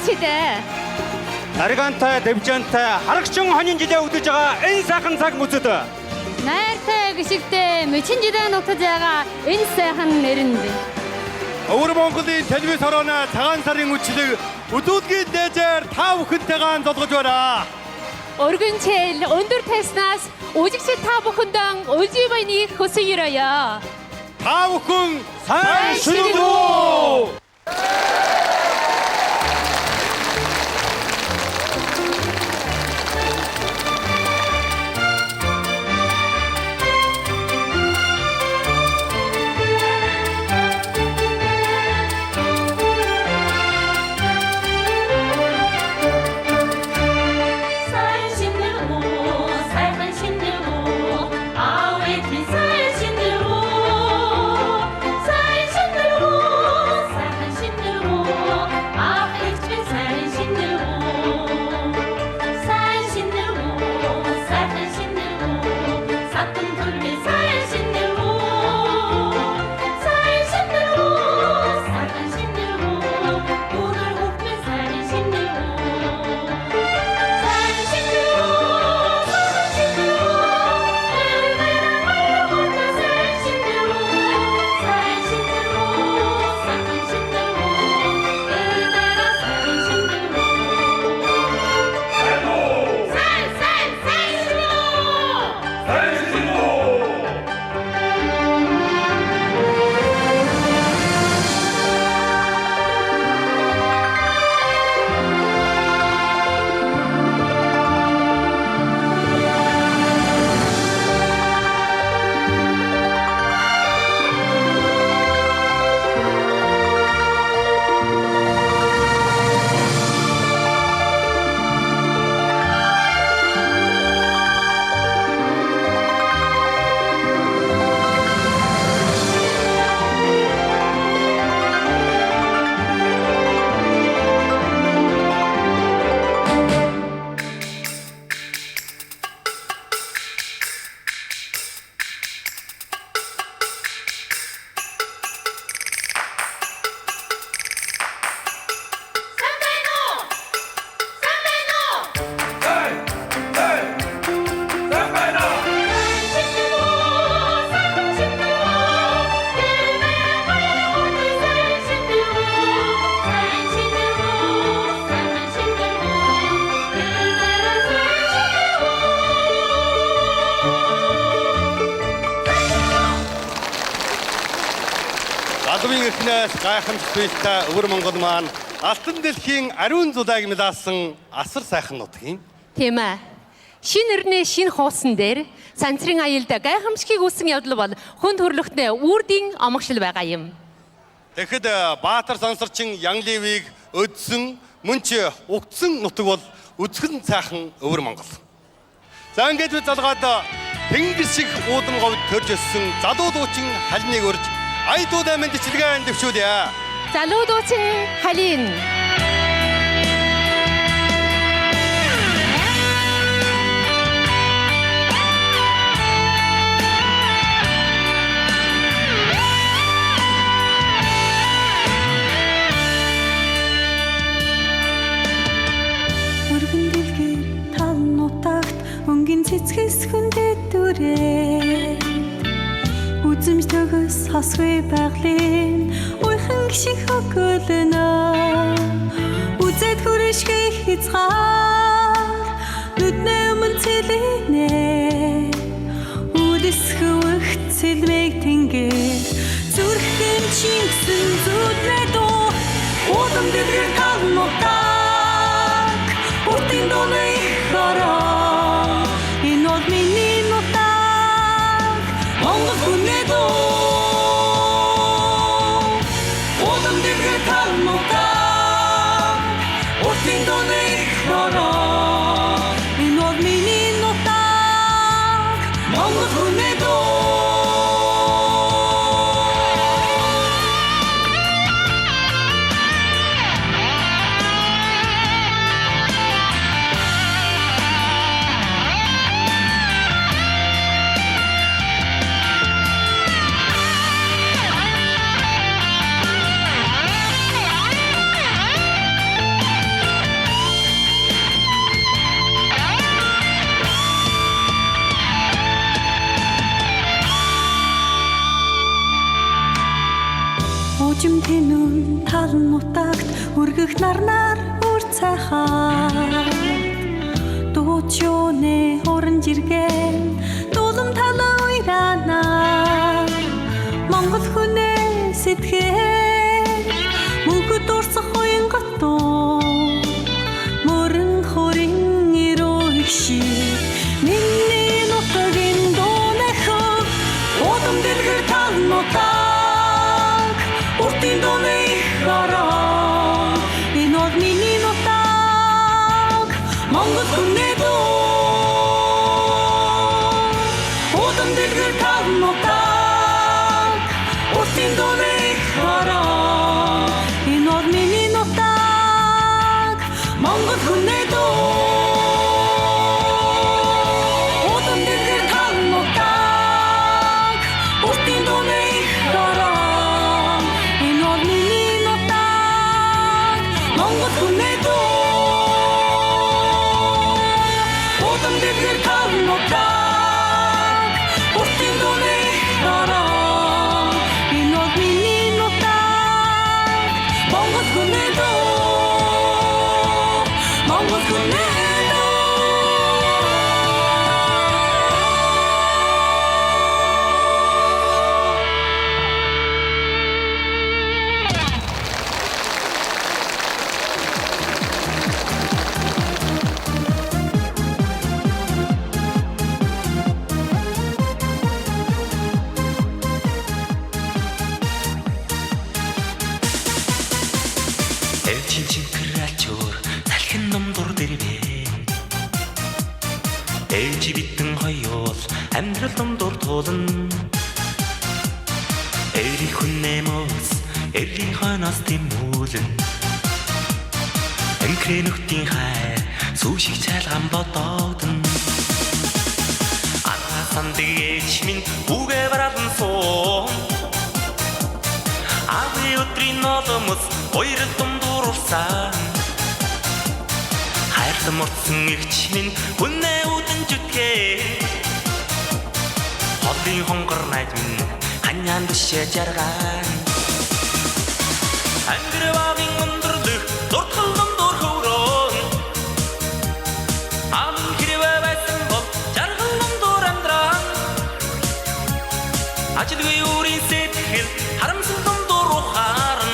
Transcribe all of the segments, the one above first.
시대. Наргантай, дэвжэнтэй, харагчин хонин жилээ үдэж байгаа энэ сайхан цаг мөчөд Найртай гişigтэй мөчин жилээ нутаж байгаа энэ сайхан нэрэнд. Өвөр Монголын телевиз хорооны цагаан сарын үчлэг өдөөдгийн дээжээр та бүхэнтэйгээ золгож байна. Өргөнчил өндөр таснаас үжигчид та бүхэндээ үлжий баяныг хүсье. Та бүхэн сайн шүнэг рүү. Албан эрхнээс гайхамшигтай Өвөр Монгол маань Алтан дэлхийн ариун зулайг мэлаасан асар сайхан нутгийн. Тийм ээ. Шин өрнөө шин хуусан дээр санцрын аюулда гайхамшигыг үүсгэн явдал бол хүн төрлөختний үрдийн омгшил байгаа юм. Тэгэхэд Баатар сансарчин Янливыг өдсөн мөн ч угдсан нутаг бол үзхэн сайхан Өвөр Монгол. За ингээд бид залгаад тэнгэр шиг уудан говьд төрж өссөн залуу дуучин халиныг өрж айдууд аминд чилгээ дэвшүүлье. Залуу дуучин халин. Өргөн дэлгэр тал нутагт өнгийн цэцгэс хүндэт дүрээ үзэмж төгс хасгүй байглын уйхан гişиг хөгөлнө үзэд хүршгүй хязгаар нүднээ өмнө цэлэнэ үдэсхүх цэлмэг тэнгэр зүрхэн чингсэн зүдрээ дуу удам дэлгэр тал нутаг утын донэ хараа энэ бол миний нутаг Монгол хүнээ дуу удам дэлгэр тал нутаг утын донэ хараа энэ бол миний нутаг Монгол хүнээ дуу нутагт үргэх нарнаар үр цайхаа дүүчүнэ орон жиргэн дулам талаа уйрана Монгол хүнээ сэтгэл мөнхөд урсах уян готоо мөрөн хорин ирүүхши миний нутагийн донехоо одом дэлгэр тал нутаг уртын донех хараа энэ од миний нутаг Монгол хүнээ доо одом дэлгэр тал нутаг уртын донех хараа энэ од миний нутаг Монгол хүнээ доо ээж битэн хоёул амьдрал дундуур туулна эрийн хүннэмос эрийн хойноос тэмүүлэн энхрээ нүхтийн хайр сүүшиг цайлган бодоодн анхаасан дээж минь үгээ барадан суу ави өдрийн ноолмос хоёрын дундуур урсан хайртай мөрсөн ирч минь хүнээ үдэн зүтгээ холын хонгор найд минь ханьяан дэшээ жаргаан ангэрвагийн өндөрлөх дуртгал дундуур хөврөн ам хэрвээ байсан бол жаргал дундуур амьдран ажилгүй үрийн сэтгэл харамсан дундуур ухаарн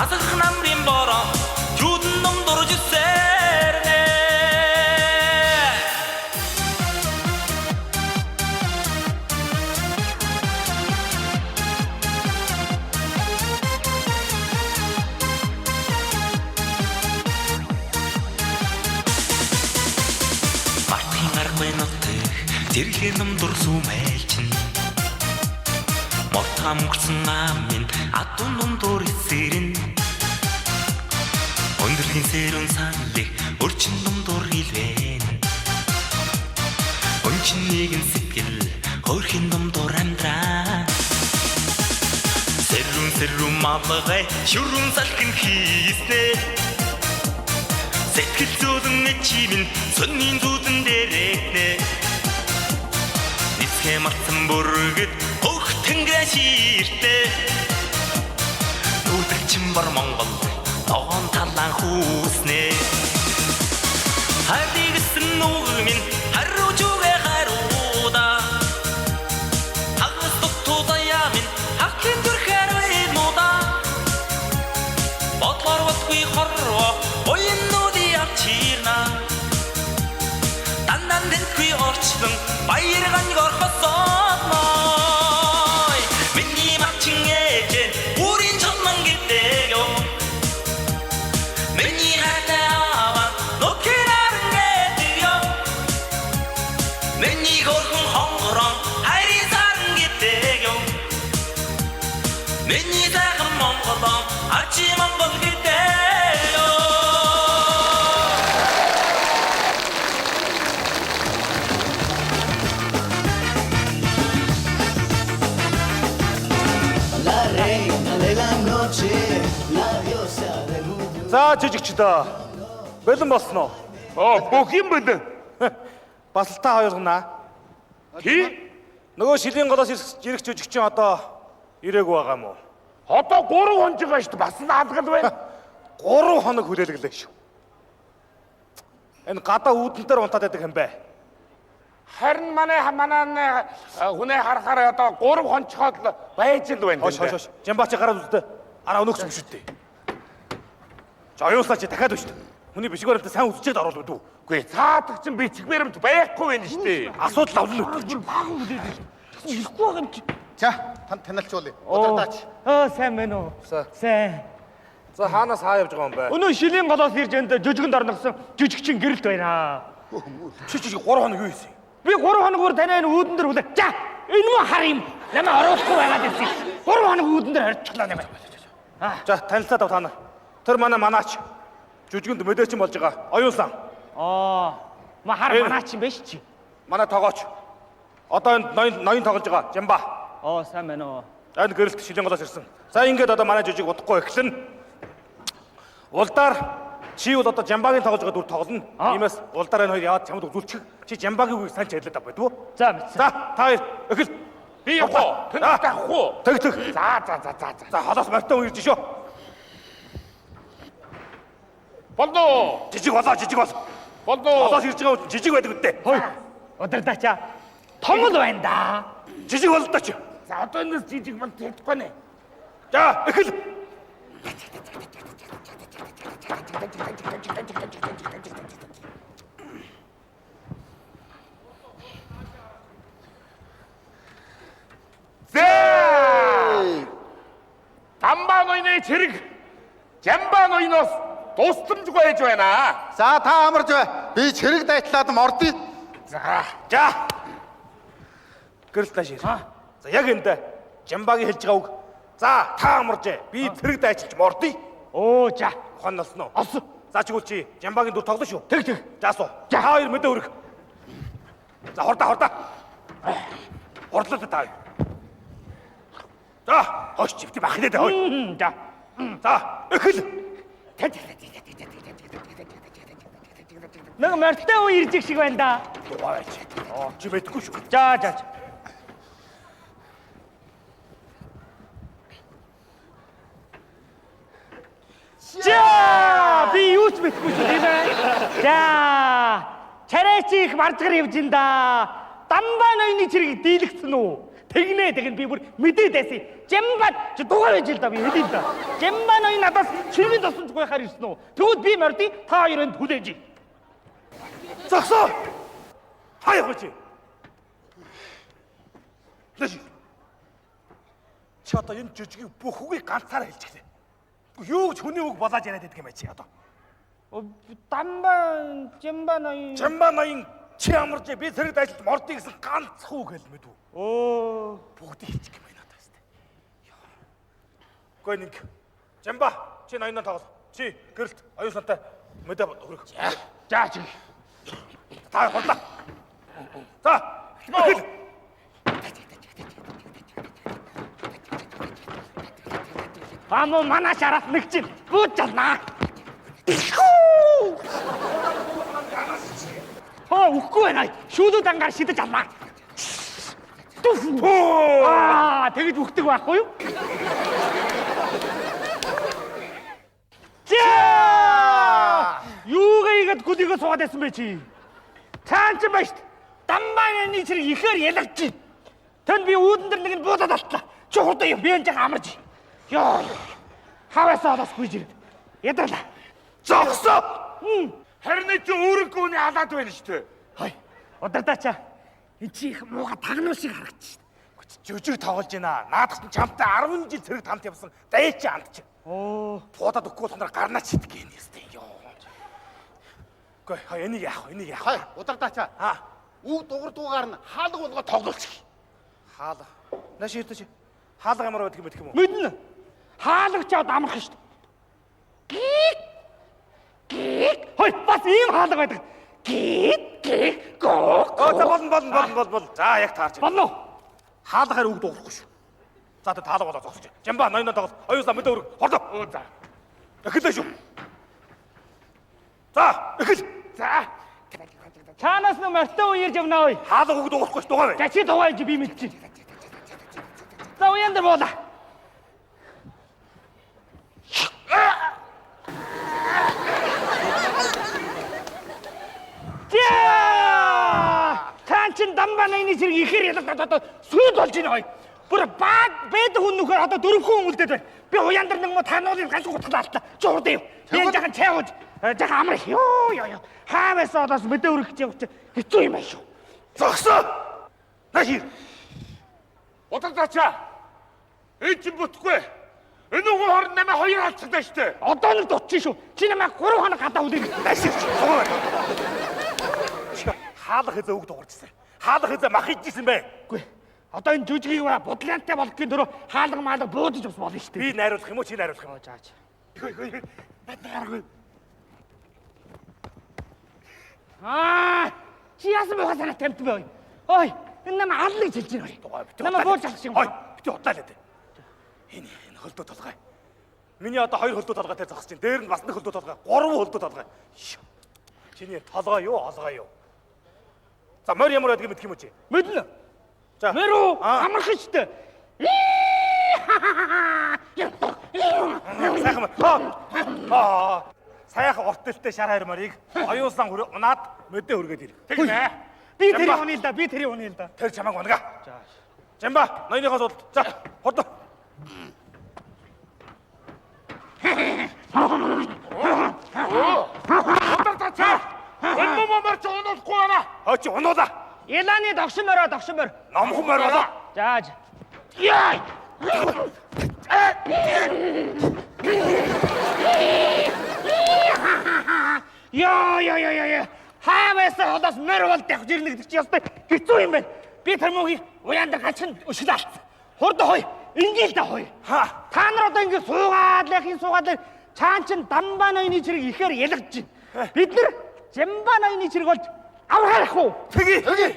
асах намрын бороо Juden дундуур зүсэрнэ Бартын аргамай нутаг зэрлэг дундуур сүмэлчин Мортам өнгөрсөн амын адун дундуур эсэрэн Өндөрлөгийн сэрүүн саналыг өрчин дундуур хилвэн Өнчин нэгэн сэтгэл хөөрхийн дундуур амьдраа Сэрүүн мавлагай шүрүүн салхин хийснэ Сэтгэл зөөлөн чимэн соннийн зүүдэн дээрэгнэ Нисхэ марцсан бүргэд хөх тэнгэ шииртэ Нүдэлчин бар Монгол Тогон талан хүүснэ Хайрдигсэн нүгмин хариуж үгээ хариуда Хагас дуттуудаа ямин хакин дүрхээр уймуда Бодлоор батгүй хорво уйннуудыг авчирна Дандан дэнтгүй орчлон баяр ганг орхосооной Миний мачин ээжэн үрийн чонман гэртэйгё Миний хатаава нокирарын гэдё Миний горхон хонгорон хайрисарын гэдё Миний сайхан Монголон арчи Монгол гэдё За жижигчдөө. Бэлэн болсноо. Бүх юм бэлэн. Бас л та хоёр гэнаа. Тий? Нөгөө шилийн голоос ирэх жижигчин одоо ирээгүй байгаа мó. Одоо 3 хонжиг шүү дээ. Бас наадгал байна. 3 хоног хүлээлгэлээ шүү. Энэ гадаа үүдэн дээр унтаад байдаг юм бэ? Харин манай хүнээ харахаар одоо 3 хонцоход байж л байна. Хоош. Жамбаач гараад үзтээ. Араа өнөөгч юм шүү дээ. За оюуслаа чи дахиад өшт. Хүний бишгээрээ сайн үзчихэд оруулах үү? Үгүй цаадаг чинь бичих баримт байхгүй байна шүү дээ. Асуудал авлаа үү? Баахан үлээдэж. Ихгүй байгаа юм чи. За, танилцуулъя. Удирдаач. Сайн байна уу? Сайн. За хаанаас хаа явж байгаа юм бэ? Өнөө шилийн голоос ирж энд жижигэн дорногсон жижигчин гэрэлт байна. Чи 3 хоног юу хийсэн? Би 3 хоногор танай энэ үүдэн дээр хүлээ. За, энэ мөн хар юм. Намаа оруулахгүй байгаад ирсэн. 3 хоног үүдэн дээр хорчихлоо нэмэ. За танилцаад ав та нар. Тэр манаач. Жүжигэнд мэдээчин болж байгаа. Оюунсан. Хар манаач юм биш чи. Манай тоогооч. Одоо энд ноён тоглож байгаа. Жамба. Сайн байна уу? Энэ гэрэлт шилийн голоос ирсэн. За ингээд одоо манай жижиг удахгүй эхлэн. Улдаар чи бол одоо Жамбагийн тоглож байгаа дүр тоглоно. Иймээс улдаар энэ хоёр яваад чамд үзүүлчих. Чи Жамбагийн үгийг сайн чийлээд авах байдгүй. За мэдсэн. За та хоёр эхэл. Би явах. Тэнэг тахгүй. Тэг. За. За холоос мартаа үерж шөө. Болдоо. Жижиг бол. Болдоо. Холоос ирж байгаа жижиг байдаг үстэй. Хой. Удирдаачаа. Том л байна да. Жижиг бол доо чи. За одоо энэс жижиг манд тэгэхгүй нэ. За эхэл. Дамбаа ноёны зэрэг Жамбаа ноёноос тусламжгүй байж байна. За, та амарч бай. Би чирэг дайтлаад мордъё. За. Гэрэлт тааш. За яг энэ Жамбагийн хэлж байгаа үг. За та амарч. Би тэрэг дайчилж мордъё. За. Хон олсноо. Олсон. За чигүүл чи Жамбагийн дүр тоглоно шүү. Тэг. За суу. Та хоёр мэдээ өрг. За хордоо. Хордлоо та хоёр. За хош чивти бахнаа даа. За. За эхэл. Нэг мартаа уу ирж шиг байна да. Чи мэдгүй шүү. За. За, би юу ч мэдгүй шүү тийм ээ. За, чарайч их марцгар явж ин да. Дамбаа ноёны чирэг дийлэгцэн үү? Тэгнэ би бүр мэдээд байсан. Жамбаа чи дугаар байж л да би хэлээ да. Жамбаа ноён надаас чирэгэн тосонжгүй хаар ирсэн үү? Тэгвэл би мордъё та хоёрын хүлээж. Зогсоо. Хаяа чи. Лэжи. Чи одоо энэ жижиг бүх үгийг ганцаараа хэлчихлээ. Юу ч хүний үг болоод яриад байдаг юм чи одоо. Дамбаа Жамбаа ноён. Жамбаа ноён чи амарч би зэрэг дайжилт мордъё гэсэн ганц үг хэл мэдв. Бүгдийг хэлчих юм байна надаас тэ. Гой нэг. Жамба чи ноёноо тоглоо. Чи гэрэлт оюуснантай мэдээ өргөх. За чи. Та хорлоо. За. Эхэл. Амо манай шарах нэг чинь буучлаа. Үхгүй байна. Шүүлүүд ангаар шидэж авлаа. Тэгэж үхдэг байхгүй юу? За! Юугээд гүлийгөө суугаад байсан бэ чи? Цаан ч байж. Дамбааны чирэг ихээр ялгаж. Тэнд би үүдэн дээр нэг нь буудаад алтлаа. Чи хурдан юм. Би энэ жаа амарч. Ёо. Хаваасаа олоосгүй жирэг. Ядаглаа. Зогсоо. Харин чи өөрөнгөө нь халаад байна шүү дээ. Хой. Удирдаачаа. Энд чи их мууга тагнуу шиг харагдчих. Жүжиг тоглож байна. Наадах нь чамтай 10 жил зэрэг тамт явсан. Даяч амт чи. Пуудаад өгөхгүй бол нар гарнаа читг юм ястэй. Ёо. Гэхдээ энийг яах вэ? Хай, удирдаачаа. Үг дугаар нь хаалга болгоо тоглолчих. Хаалга. Наш ирдэ чи. Хаалга ямар байдаг юм уу? Мэднэ. Хаалагч аваад амарх шүү дээ. Гик. Хой, бас ийм хаалга байдаг. Гик. Гок. За болно. За яг таарч. Болно. Хаалгаар үг дуурахгүй шүү. За тэ таалга болоо зогсож. Жамба ноёноо тоглол. Оюуслаа мэдээ өрг. Хордоо. За. Эхэллээ шүү. За, эхэл. За. Чанаас нь мартаа уярж явна ой. Хаалга үг дуурахгүй ш дугаа бай. За чи дугаарж би мэдчихэв. За уян дээр буула. чин дамбаа ноёны зэрэг ихээр ялгаад одоо сүйд болж байна хой. Бүр баг бэд хүн нөхөр одоо 4 хүн үлдээд байна. Би уяндар нэг мо тануулын галж гутгалаалаа. Чи урд юм. Би жахан чайгууж жахан амар ёо. Хааваас одоос мэдээ өргөх гэж явчих. Хэцүү юм аа шүү. Зогсоо. Нахир. Удалдаачаа. Энэ ч бүтгүй. Энэ уу хорн намайг хоёр алцдаг штэ. Одоо нэг дутчих шүү. Чи намайг 3 хоног гадаа үлдээ. Насир чи. Хаалах хэзээ үг дуурчсан. Хаалах хэзээ мах идчихсэн бэ? Үгүй. Одоо энэ жүжигийг бодлоонтой болгохын төрөө хаалга маалга буудаж бас болно шүү дээ. Би найруулах юм уу, чи найруулах юм уу? Зааж. Чи яасан байгаа санаа тамт бай. Ой, энэ нам аллыг хэлж байна. Намаа бууж авах шиг. Ой, бити удаалаа дээ. Энэ хөлдөө толгой. Миний одоо 2 хөлдөө толгойтой зогсож байна. Дээр нь бас нэг хөлдөө толгой, 3 хөлдөө толгой. Чиний толгой юу, олгой юу? За морь ямар байдгийг мэдх юм уу чи? Мэднэ. За. Мэрүү амарх штэ. Сайхан уртэлтэй шар хайр морийг оюусан унаад мэдээ хүргээд ирэх. Тэгнэ. Би тэрийг унъя л да. Би тэрийг унъя л да. Тэр чамайг унага. За. Жамба, ноёныхоо сууд. За, хурд. Удалдаачаа. Энэ момор ч унахгүй байна. Очи унуулаа. Ялааны догшин морь. Номхон морь болоо. Зааж. Яй. Яа. Хааваас одоос морь бол давж ирнэ гэдэг чи ястай хэцүү юм байна. Би тэр мөгийг уянда галчин өшгөлалт. Хурд хой. Ингээл да хой. Та нар одоо ингэ суугаад цаан чин дамбаа ноёны зэрэг ихээр ялгаж байна. Бид нар жамбаа ноёны зэрэг болж аврах уу? Тэги.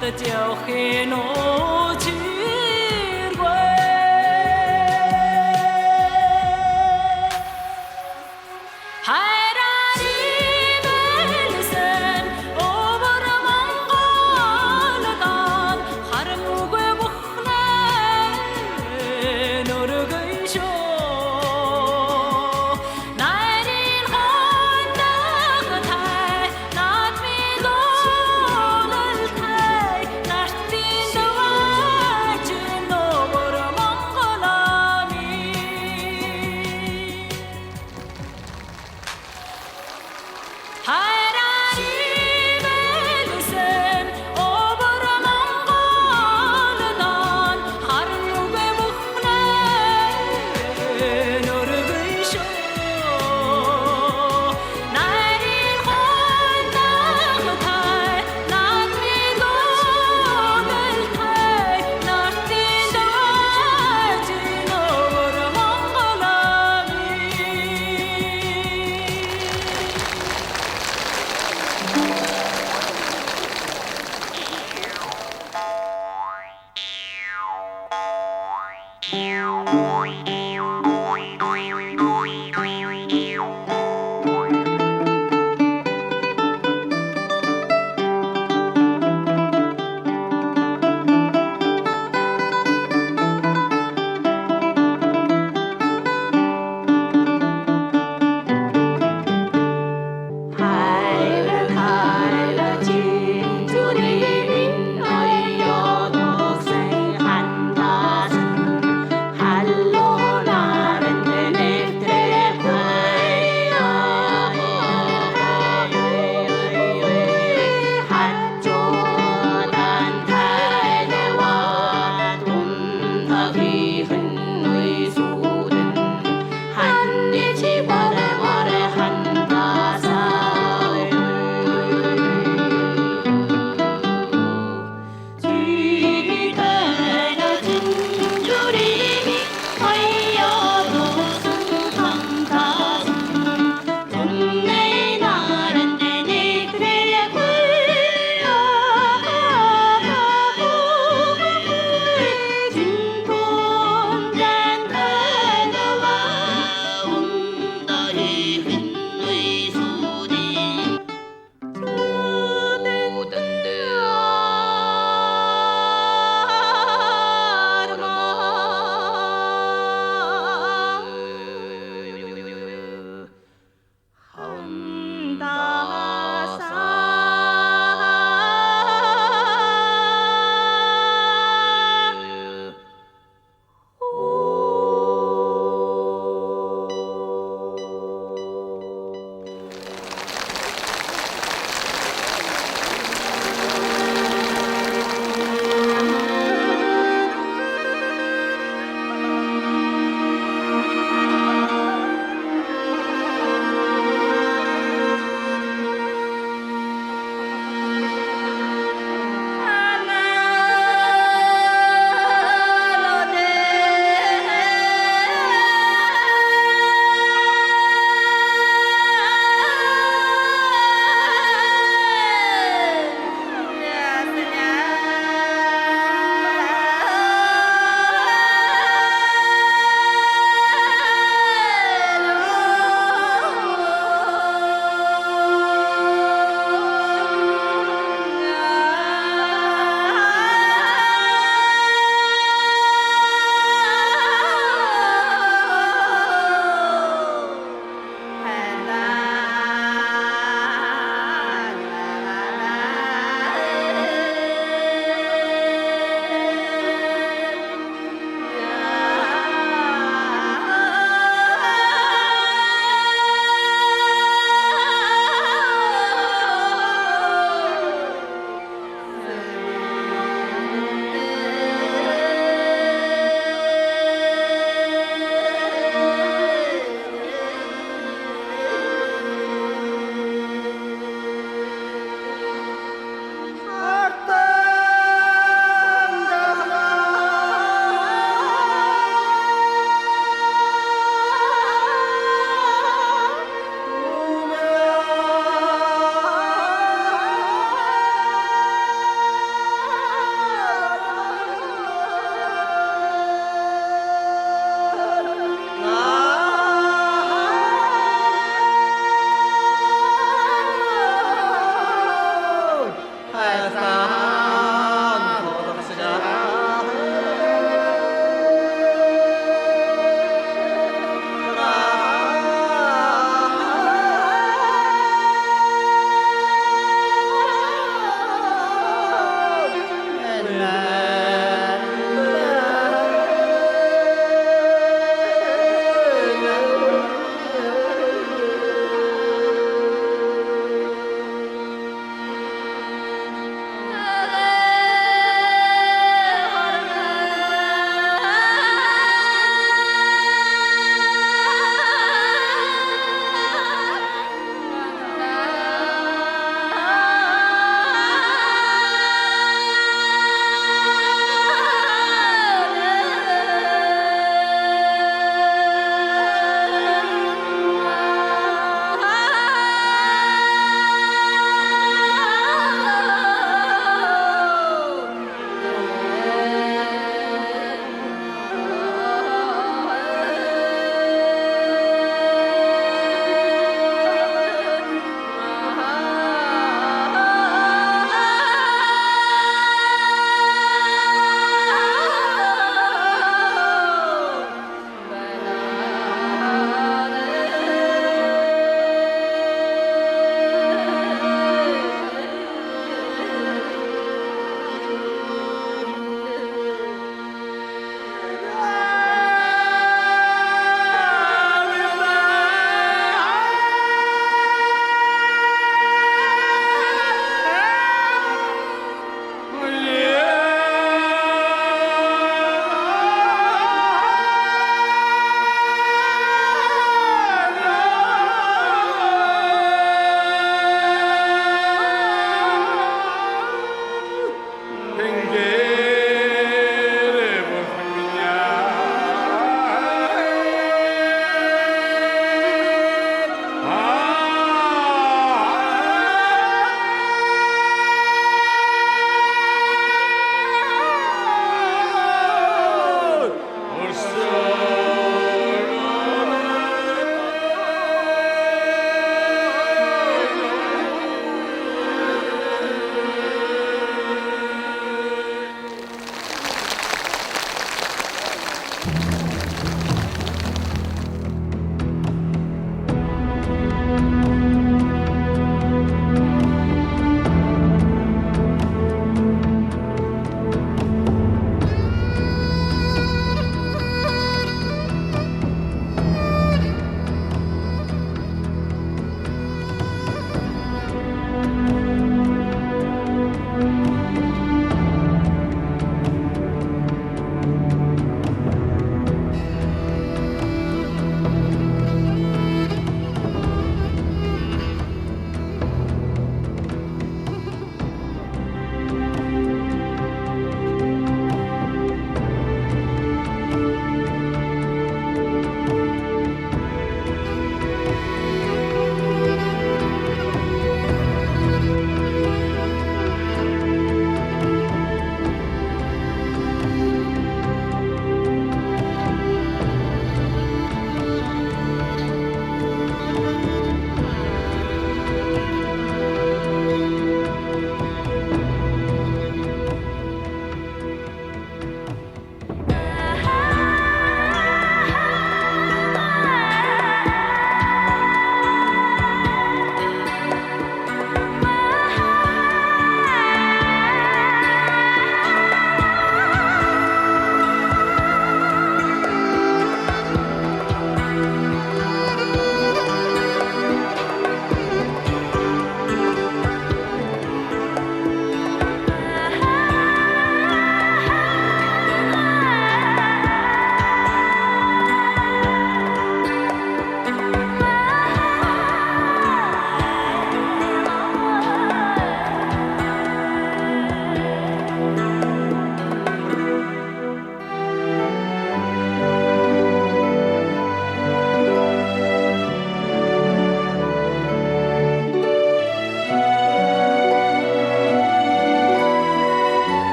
хатад явахын уу чиргүй хайраны мэлсэн өвөр Монголдон харангүй бухнаа нөргөй шоо найрын хондог тай над минь дуулалтай нартын дуваа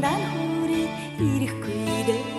난 우리 이리꾸이래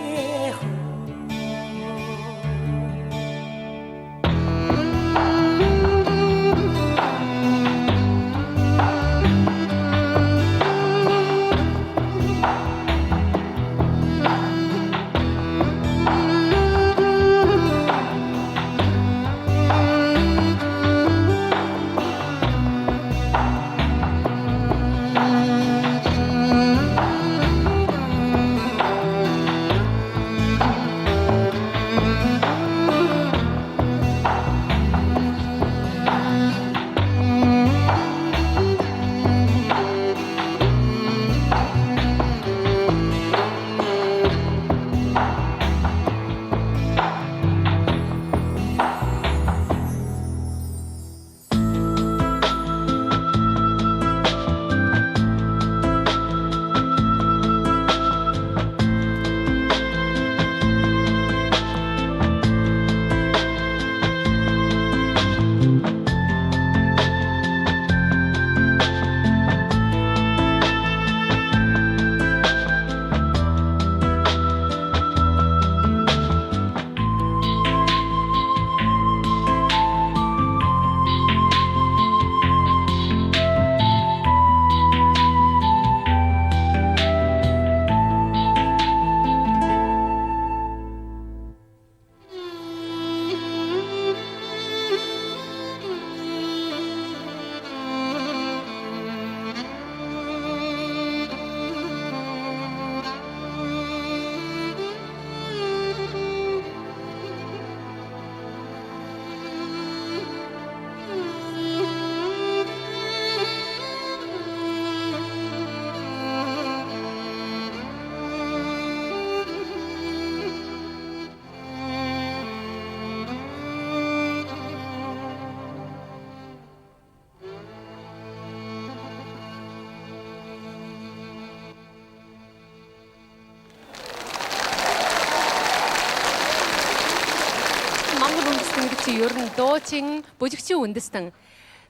Монгол үндэстэн гэдэг чинь ер нь дуучин, бүжигчин үндэстэн.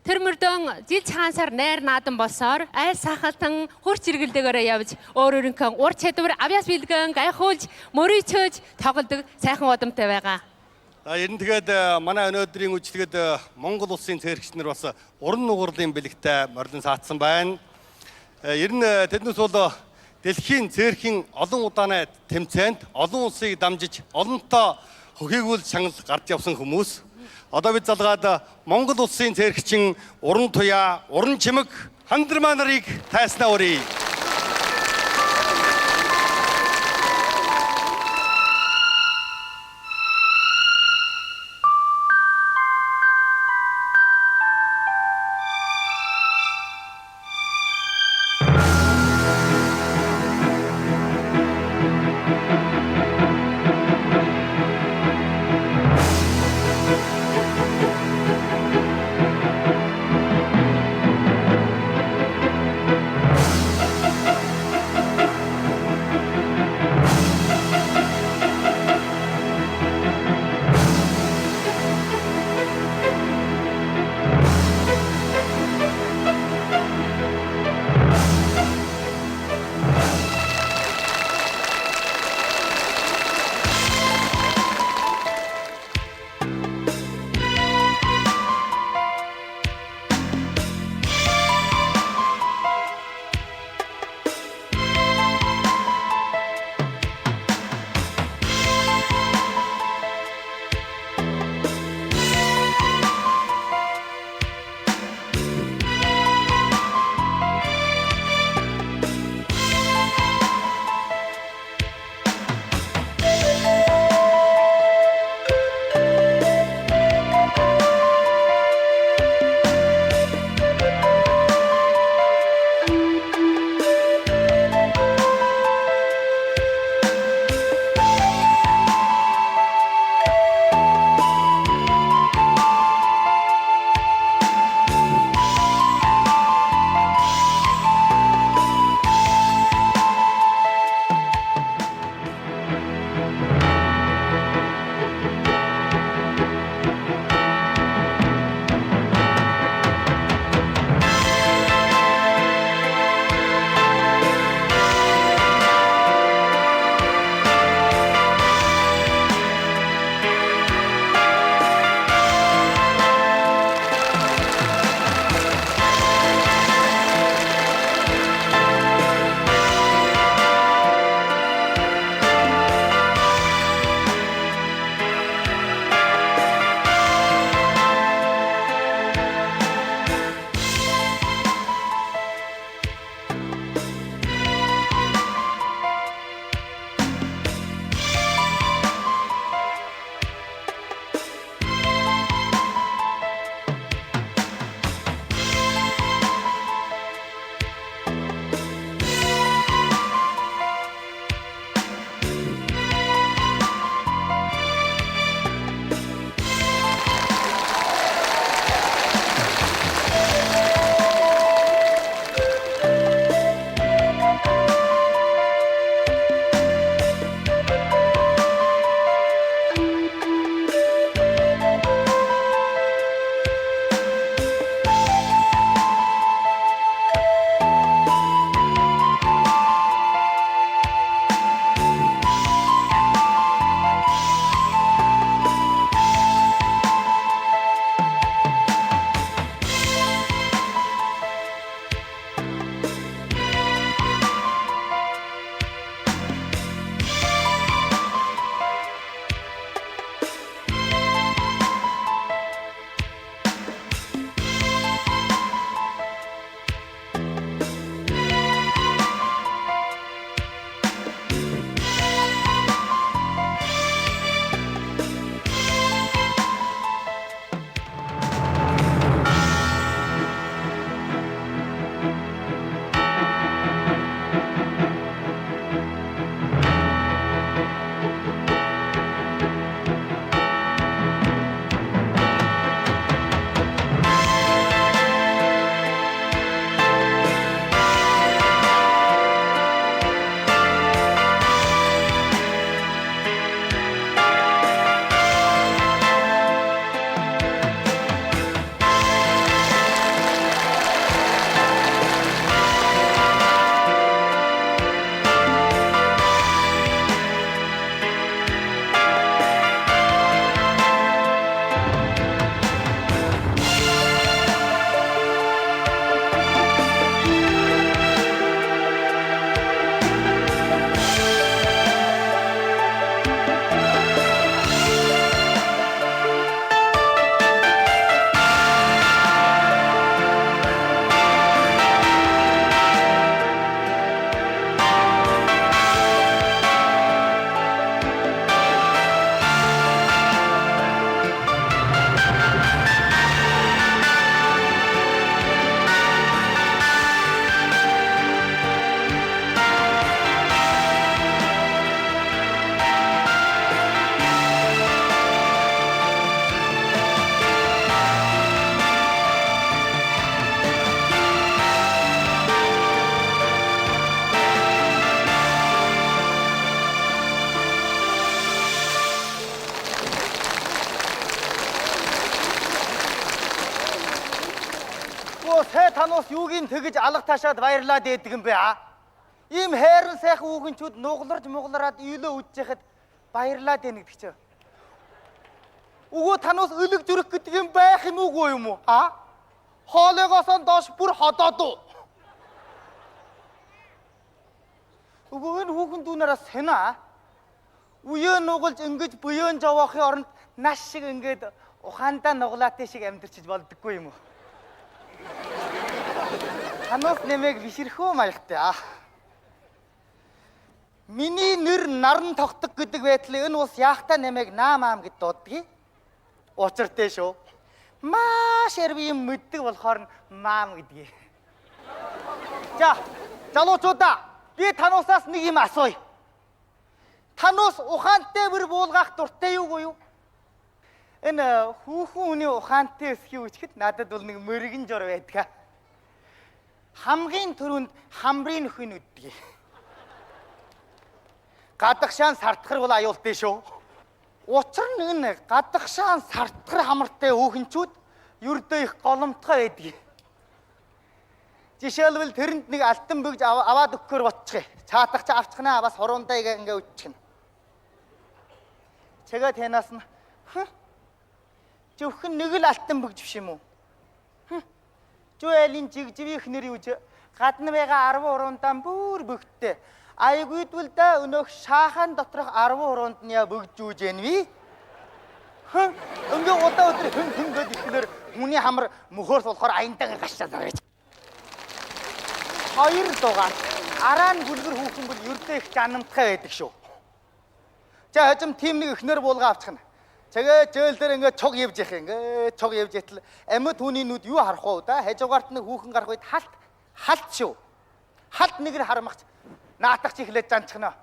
Тэр мөрдөн жил цагаансаар найр наадан болсоор айл сахалтан хурц иргэлдээгээрээ явж өөрөөрийнхөө ур чадвар авьяас бэлгэн гайхуулж мөрийчөөж тоглодог сайхан удамтай байгаа. За ер нь тэгээд манай өнөөдрийн үжилгэд Монгол улсын цээрэгч нар бас уран нугарлын бэлэгтэй морилон саатсан байна. Ер нь тэднээс бол дэлхийн цээрхийн олон удааны тэмцээнд олон улсыг дамжиж олонтоо хөхийгүүл шагнал гарч явсан хүмүүс. Одоо бид залгаад Монгол улсын цээрэгчин уран туяа, уран чимэг хандрмаа нарыг тайснаа өрье. юугийн тэгж алга ташаад баярлаад байдаг юм бэ а? Ийм хайрын сайхан хүүхэнчүүд нугларж муглараад ийлөө үдчихэд баярлаад байна гэдэг чинь. Үгүй танаас өлөг зүрх гэдэг юм байх юм уу юм уу? А? Хоолойгоос доош бүр ходоод уу? Үгүй энэ хүүхэн дүүнээрээ сэна. Уян нугалж ингэж буян жавахын оронд наш шиг ингэж ухаандаа нуглаатай шиг амьдэрчиж болдоггүй юм уу? Танаас нэмэг бишэрхүү маягтай а. Миний нэр наран тогтдог гэдэг байдлаа энэ ус яахта нэмэг наамаам гэд дууддаг. Учиртай шүү. Маш ярви юм мэддэг болохоор маам гэдгийг. За, залуучуудаа би тануусаас нэг юм асууя. Тануус ухаантай бүр буулгах дуртай юу юу? Энэ хүүхэн хүний ухаантай эсхий үчгэд надад бол нэг мөргөн жор байдаг. Хамгийн түрүүнд хамрын нөхөн үддэг. Гадагшаан сартхар бол аюултай шүү. Учир нь энэ гадагшаан сартхар хамартай хүүхэнчүүд ердөө их голомтгой байдаг. Жишээлбэл тэрэнд нэг алтан бөгж аваад өгөхөөр боцчих. Цаатах чи авчихнаа бас хуруундаа ингээ үтчихнэ. Чагаа танаас нь зөвхөн нэг л алтан бөгж биш юм уу? Жуэлийн жигживих нэр юуж гадна байгаа 10 уруундаа бүр бөгттэй. Айгүйдвэл да өнөөх шаахан доторх 10 уруунд нь бөгж үүж гэнэ ви. Ингээ удаа өдөр хин гээд ирэхлээр хүний хамар мөхөөрс болохоор аянтаа гашчаа зарж. 2 дугаар араан гүлгэр хүүхэн бол ердөө их жанамтгай байдаг шүү. За хажим тим нэг ихнэр буулга авчихна. Чагаа жөөл дээр ингээ чог явж явах ингээ чог явж ятал амьд хүний нүд юу харах вэ да? Хажуугаарт нэг хүүхэн гарах үед халт шүү. Халт нэгэр харамгач наатах чи эхлээд жанчихна.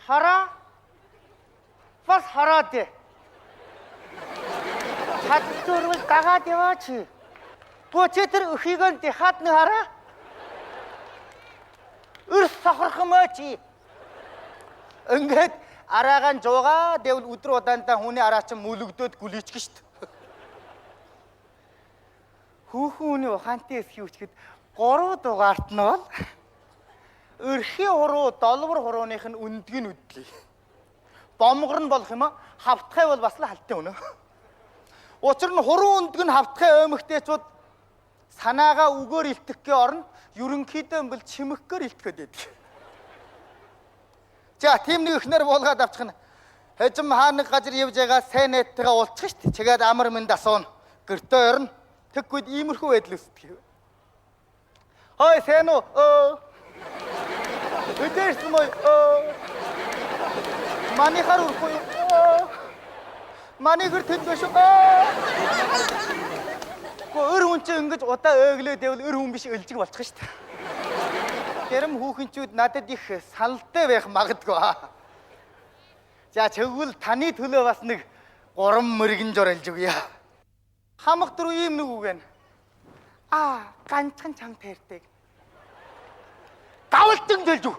Хараа. Бас хараад. Чадварвал дагаад яваач. Бочетэр өхийгэн дихад нэг хараа. Өрс сохорхомооч. Ингээд араагаан жуугаа дэвэл өдөр удаандаа хүний араа чинь мүлөгдөөд гүлийчих штт. Хүүхэн хүний ухаантай эсхий үчгэд 3 дугаарт нь бол өрхийн хуруу долбор хурууных нь өндгийг үдлээ. Бомгор нь болох юм а хавтгай бол бас л халттай өнөө. Учир нь хуруу өндөг нь хавтгай оймогтэйчүүд санаагаа үгээр илтгэхээ орно ерөнхийдөө бол чимэггээр илтгэхэд байдаг. За тийм нэг ихнэр буулгаад авчихна. Хажим хаанаг газар явж байгаа сайн найттайгаа уулзах штт. Чигээд амар минь асууна. Гэртөө орно. Тэгвгүй иймэрхүү байдал үүсдэг. Хой сайн уу? Өдөрс мой. Мани харуулахгүй. Мани гэртэнд биш үү? Өр хүн чинь ингэж удаа өглөө дэвэл өр хүн биш өлжиг болчих штт. Гэрэм хүүхэнчүүд надад их саналтай байх магадгүй. За чигвэл таны төлөө бас нэг 3 мөргөн жоролж өгье. Хамаг дөрөв ийм нэг үг байна. Ганцхан чам таардаг. Гавлтан дэлж өг.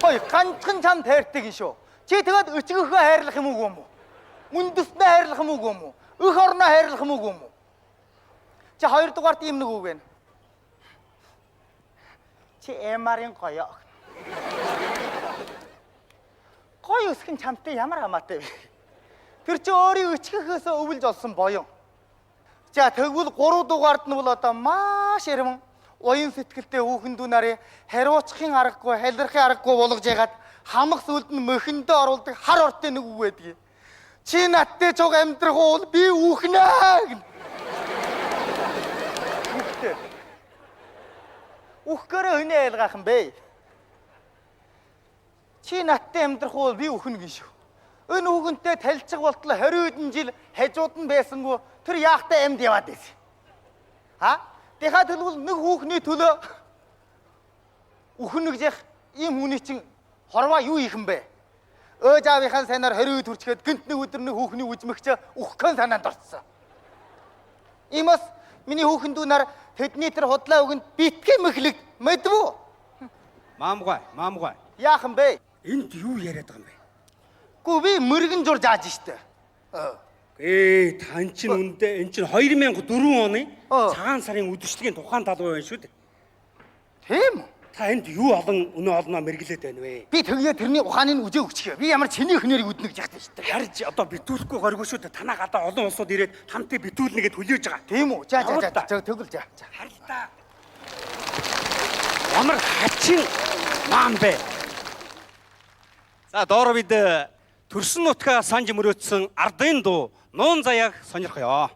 Хой ганцхан чам таардаг шүү. Чи тэгээд өчгөхөө хайрлах юм уу юм уу? Үндэснээ хайрлах юм уу юм уу? Өх орноо хайрлах юм уу юм уу? За 2 дугаарт ийм нэг үг байна. Чи эмарын гоё. Гоё өсгөн чамтай ямар хамаатай вэ? Тэр чи өөрийн өчгөхөөс өвлж олсон боёо. За тэгвэл 3 дугаард нь бол одоо маш ярман уян сэтгэлтэй хүүхэн дүү нарын хариуцахын аргагүй, халирахын аргагүй болгож ягаад хамаг сүлд нь мөхөндөө оруулдаг хар ортой нэг үг байдгийг. Чи надтай цуг амьдрах уу би үхнэ гэнэ. Үхгээрээ хөнөө айлгаах юм бэ? Чи надтай амьдрах уу би үхнэ гин шүү. Энэ хүүхэнтэй талцэг болтлоо 20 хэдэн жил хажууд нь байсангүй тэр яахтай амьд яваад байсан. Тэгэхад хэлбэл нэг хүүхний төлөө үхнэ гэж ийм хүний чинь хорвоо юу их юм бэ? Өөж аавынхаа сайнаар 20 төрчгээд гинт нэг өдөр нэг хүүхний үзмэгчээ үххэн санаанд орцсон. Иймээс миний хүүхэн дүү нар тэдний тэр худлаа үгэнд битгий мэхлэг мэдвүү? Маамгай. Яах юм бэ? Энд юу яриад байгаа юм бэ? Гүү би мөргөн жур зааж штэ. Тань чинь үндэ энэ чинь 2004 оны цагаан сарын үдэшлэгийн тухайн талбай байна шүү дээ. Тийм үү? Та энд юу өнөө олноо мэргэлээд байна вэ? Би тэгээ тэрний ухааныг үзээ өгчихье. Би ямар чиний хөнөөрийг үднэ гэж яхад шүү дээ. Харж одоо битүүлэхгүй горгүй шүү дээ. Танаа гадаа олон улсууд ирээд хамтыг битүүлнэ гэд хүлээж байгаа. Тийм үү? За тэгвэл за. Харилтаа. Ямар хачин маан бэ? За доор бид төрсөн нутгаа санж мөрөөдсөн ардын дуу Нуун заяаг сонирхъё.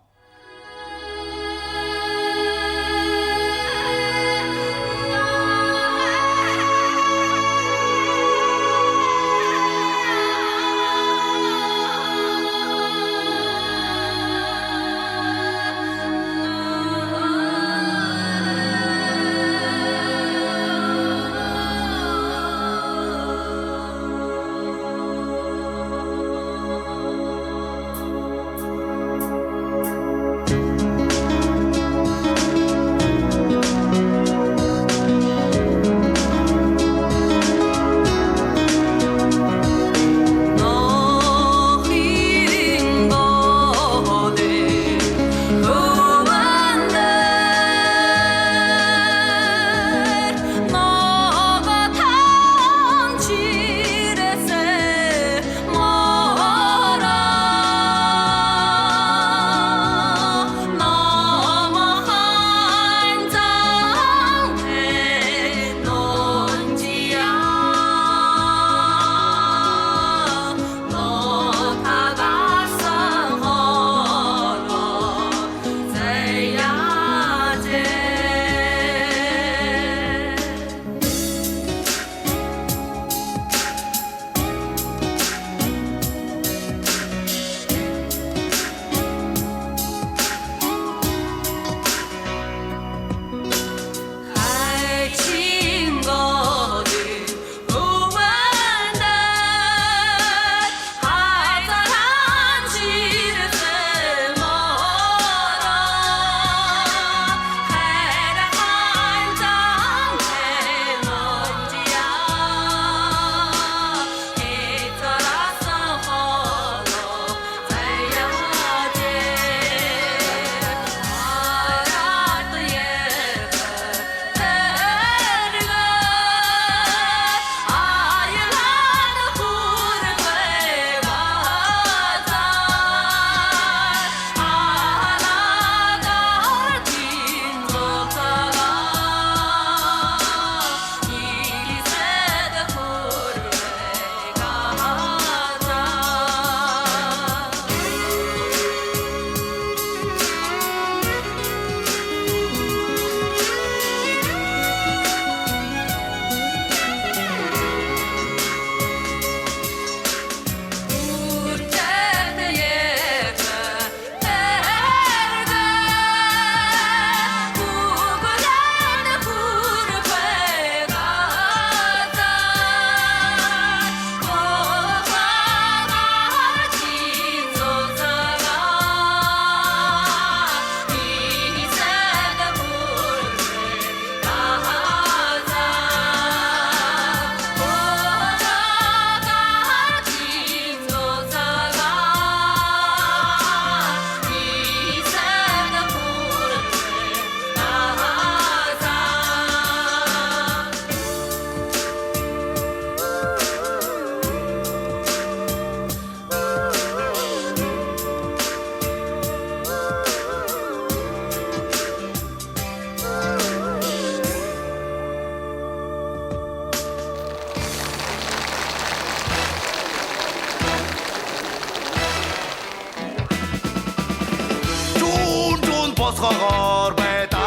босгогоор байдаа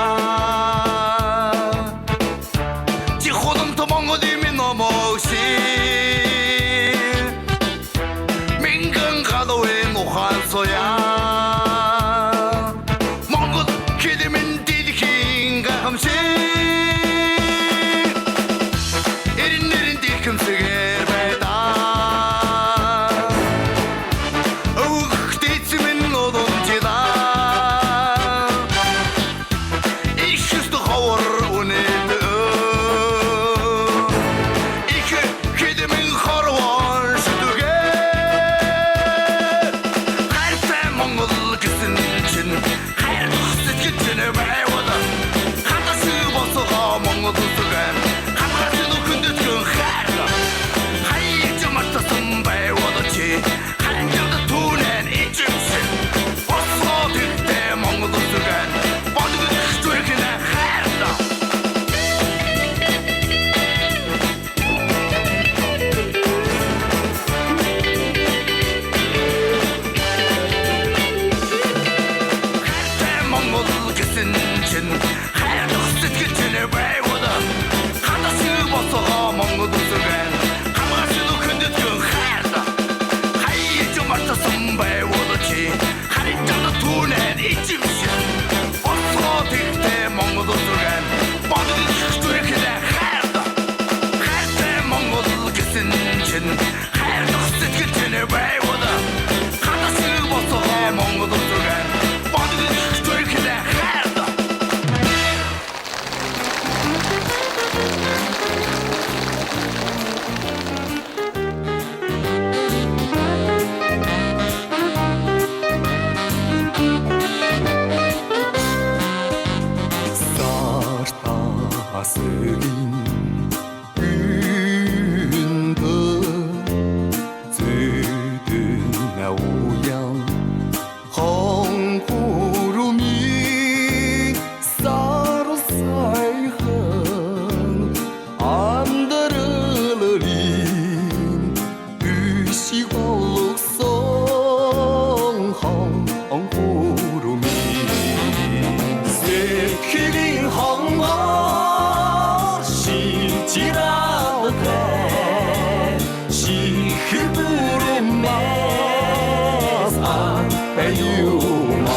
чи худамт Монголын минь номогси мингэн галуэн ухаан соя Монгол хэлмэн дэлхийн гамши эрнэрэн дэлхэмсгээр байдаа 다스린雲自的那烏央紅葫蘆米撒入彩虹安德勒林雨西花綠松紅葫蘆米색히린 홍어 시지라도 돼 시흐부른 마사 배유마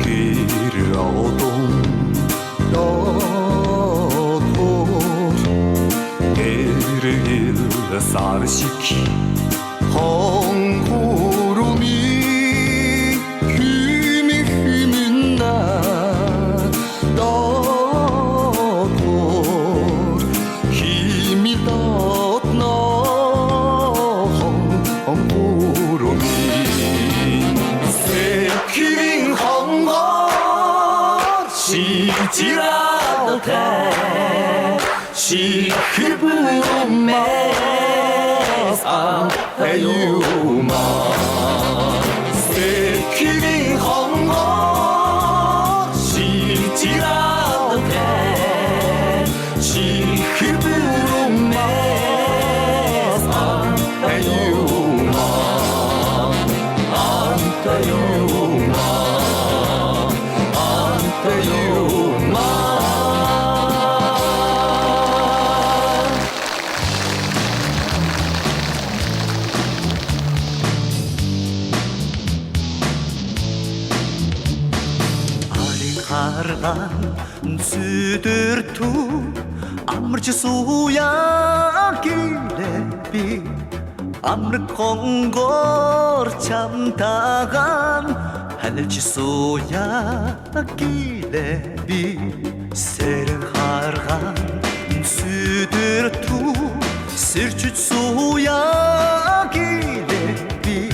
길을 얻은 너도 애를 일러 쌀시키 홍구름이 힘이 힘은 나 너도 힘이 떴너 홍구름이 새끼린 홍거 시지라도 돼 시크부름에 배유마 새끼린 홍거 시지라도 돼 시크부름에 배유마 안 배유마 안 배유마 Hargan südürtü amrcı suya girebi amrı kongor çamtagan hanerci suya girebi serin hargan südürtü sirçüt suya girebi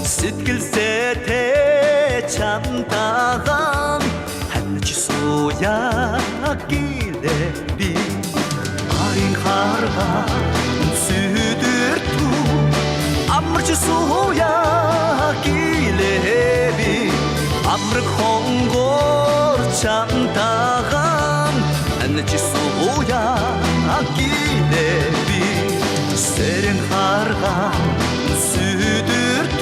sitkilse te çamtagan 소야 기레비 아린 하르가 수들투 아무르치 소야 기레비 아무르 콩고 참다간 안치 소야 기레비 세렌 하르가 수들투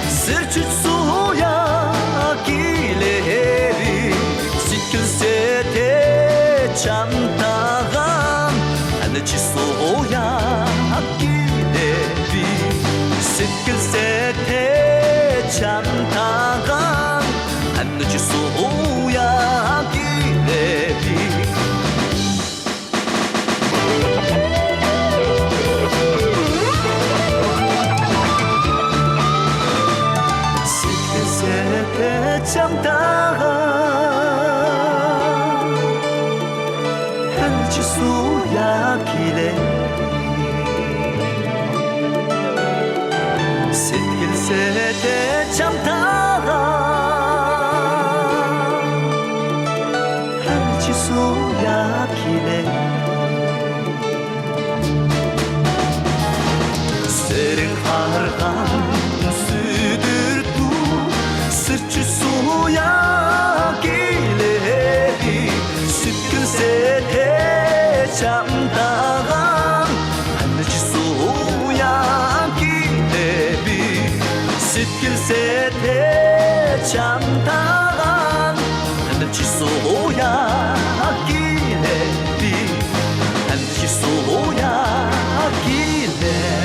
스르치 소야 기레비 시킬세테 참다간 하늘치 소야 기레비 시킬세테 참다간 하늘치 소야 기레비 시킬세테 참다간 수야 기레 시킬세테 참다가 한치 수야 기레 세랭 하르간 수들투 스치 수야 기레비 시킬세테 참다간 하늘치 소야 기레비 시킬세테 참다간 하늘치 소야 기레비 하늘치 소야 기레비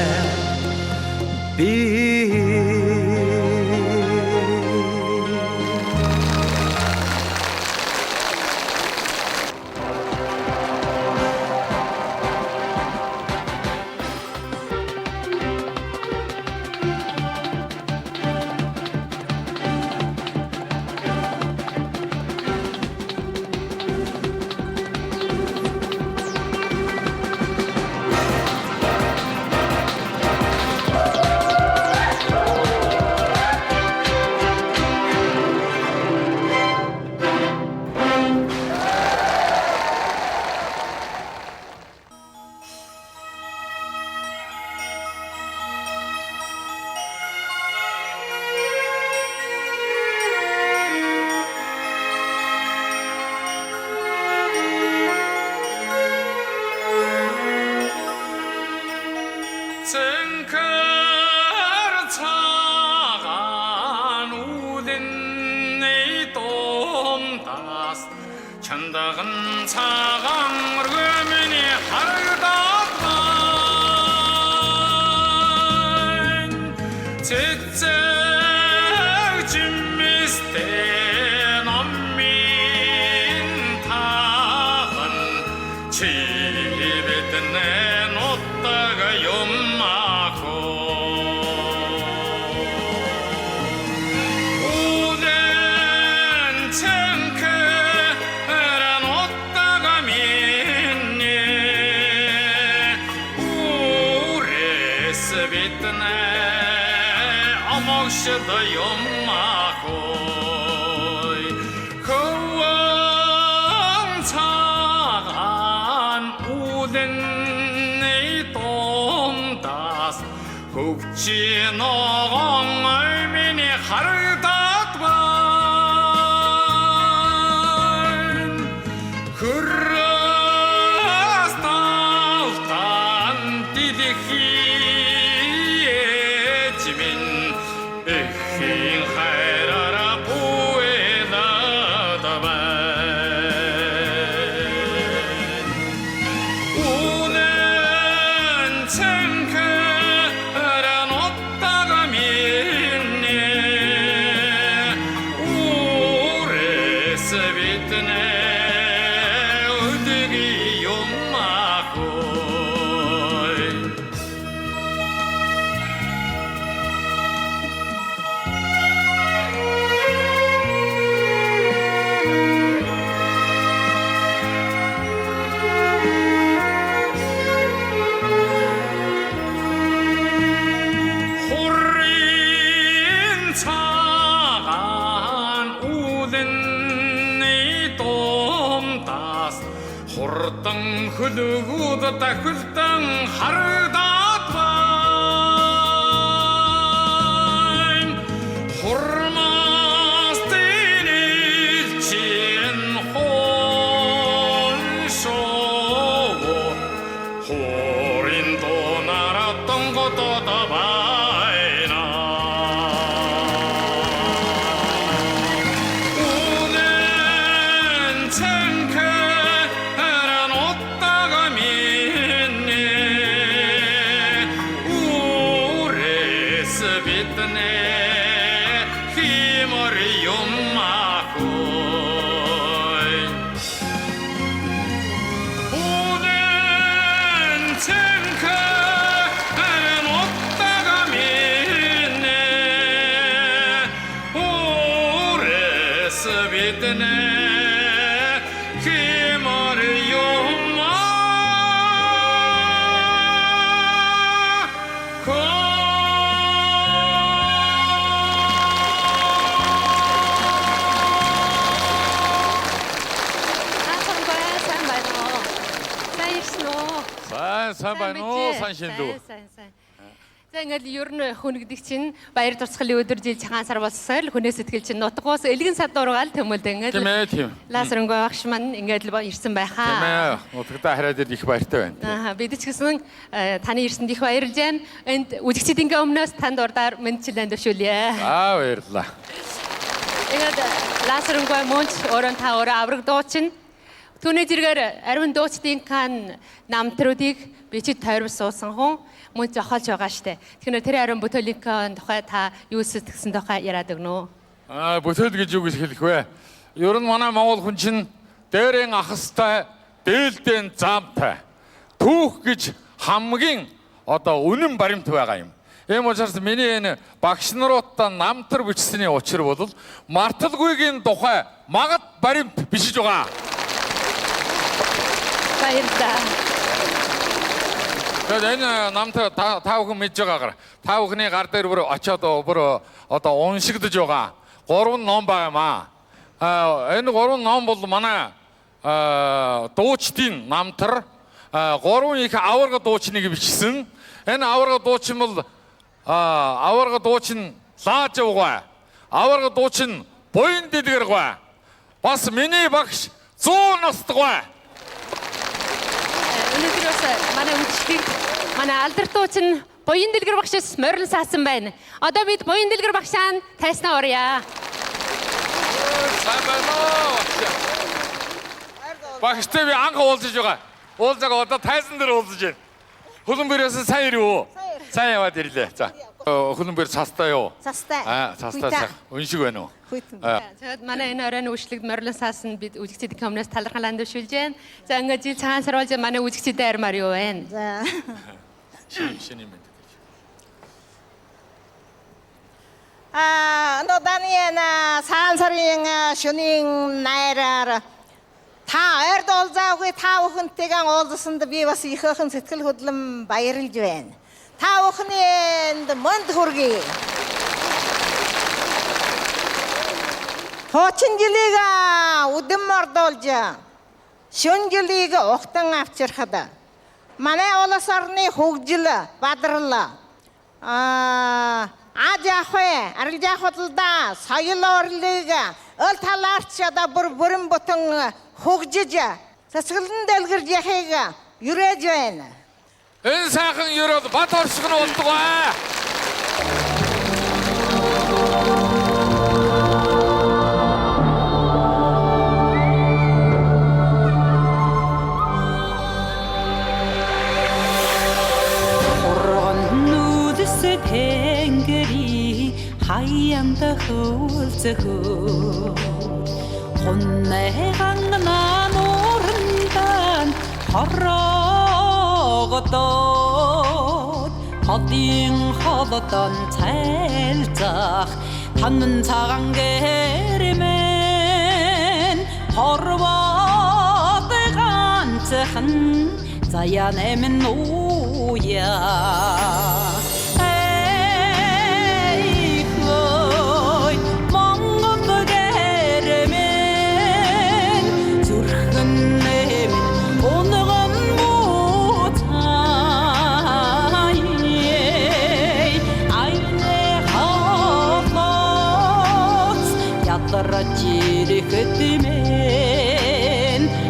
천덕은 사강 örgümini hardatman Çiçek cümisten ammin tağın Çibetinden ottaga yommakon Uden çenkeren ottaga minne Uresi bitne amokşıda yommakoy Kıvan çağan uden ney tomdas Hukçin oğan ölmeni hardatman Kırrız daltan dilihiyecimin Ehin hayrara buena da ben Unen çenkeren ottaga minne Uresi bitne ödegi yommakoy Hurrin çağan udenni tomdas Hurtın hülügüdü da kültün hardatman Hurmaz denilçin hol şovu Horin donara tongo da bayna Unen çenkeren ottaga minne Uresi bitne himar yommakoy Unen çenkeren ottaga minne Uresi bitne himar Сайн байна уу? Сайн шинэлүү. Сайн. За ингээд ер нь хүн гэдэг чинь баяр турсгалын өдөр жил цагаан сар болсоор л хүнээс сэтгэл чинь нутгаас элгэн садуургаал төмөлдөө ингээд ласрангой багш маань ингээд л ирсэн байхаа. Тийм ээ. Нутагтаа хараад их баяртай байна. Бид ч гэсэн таны ирсэнд их баярлж байна. Энд үзэгчдийн өмнөөс танд урдаар мэдчилэн дэвшүүлье. Баярлалаа. Ингээд ласрангой мөнч өөрөө та өөрөө авраг дуучин. Түүний зэрэгээр ариун дууцдын кан намтруудыг бичиж тойрвол суусан хүн мөн зохиолж байгаа штэ. Тэгэхээр тэр ариун бүтээлийн тухай та юу сэтгэсэн тухай яриад өгнө. Бүтээл гэж юу гэж хэлэх вэ? Ер нь манай монгол хүн чинь дээрэн ахастай, дээлдэн замтай. Түүх гэж хамгийн одоо үнэн баримт байгаа юм. Ийм учраас миний энэ багш наруудаа намтар бичсэний учир бол марталгүйгийн тухай магад баримт бичиж байгаа. Баярлалаа. Тэгээд энэ намтар та бүхэн мэдж байгаагаар та бүхний гар дээр бүр очиод бүр одоо уншигдж байгаа 3 ном байгаамаа. Энэ 3 ном бол манай дуучдын намтар 3 их аварга дуучныг бичсэн. Энэ аварга дуучин бол аварга дуучин Лаажавгаа. Аварга дуучин Буян Дэлгэргаа. Бас миний багш 100 настайгаа. Өнөөдрөөс манай үдшиг манай алдар дуучин Буян Дэлгэр багшаас морил саасан байна. Одоо бид Буян Дэлгэр багшаан тайснаа оръё. Сайн байна уу? Багштай би анх уулзаж байгаа. Уулзаага одоо тайзан дээр уулзаж байна. Хөлбөрөөс сайн ирүү. Сайн яваад ирлээ. За. Хөлбөр цастай юу? Цастай. Цастай сайхан. Уншиг байна уу? Тэгээд манай энэ оройн үйлчлэгд морлон саасан бид үзэгчдийн коммунист талархал андуушилж байна. За ингээд жил цагаан сар болж манай үзэгчдэд армаар юу байна? За. Шинэ юм. Ноданы цагаан сарын шөнийн найраар та ойрд уулзаагүй та бүхэнтэйгээ уулзсанд би бас ихээхэн сэтгэл хөдлөм баярлж байна. Та бүхний монд хүргэе. Хуучин жилийг үдэм мордуулж шөн жилийг ухтан авчирхад манай улс орны хөгжил бадрал аж ахуй арилж худалдаа соёл урлагийг өл талаарч одоо бүрэн бүтэн хөгжиж цэцгэлэн дэлгэрж яхийг юрэж байна. Энэ сайхан юроод бат орших нь болдгоо. 하얀다 흘즈흐 혼내간 난 오른단 걸어갔던 허딩 허뒀던 찰짝 닿는 차간 게리맨 허르와드 간츠한 자야내면 노야 떨어지리 그때면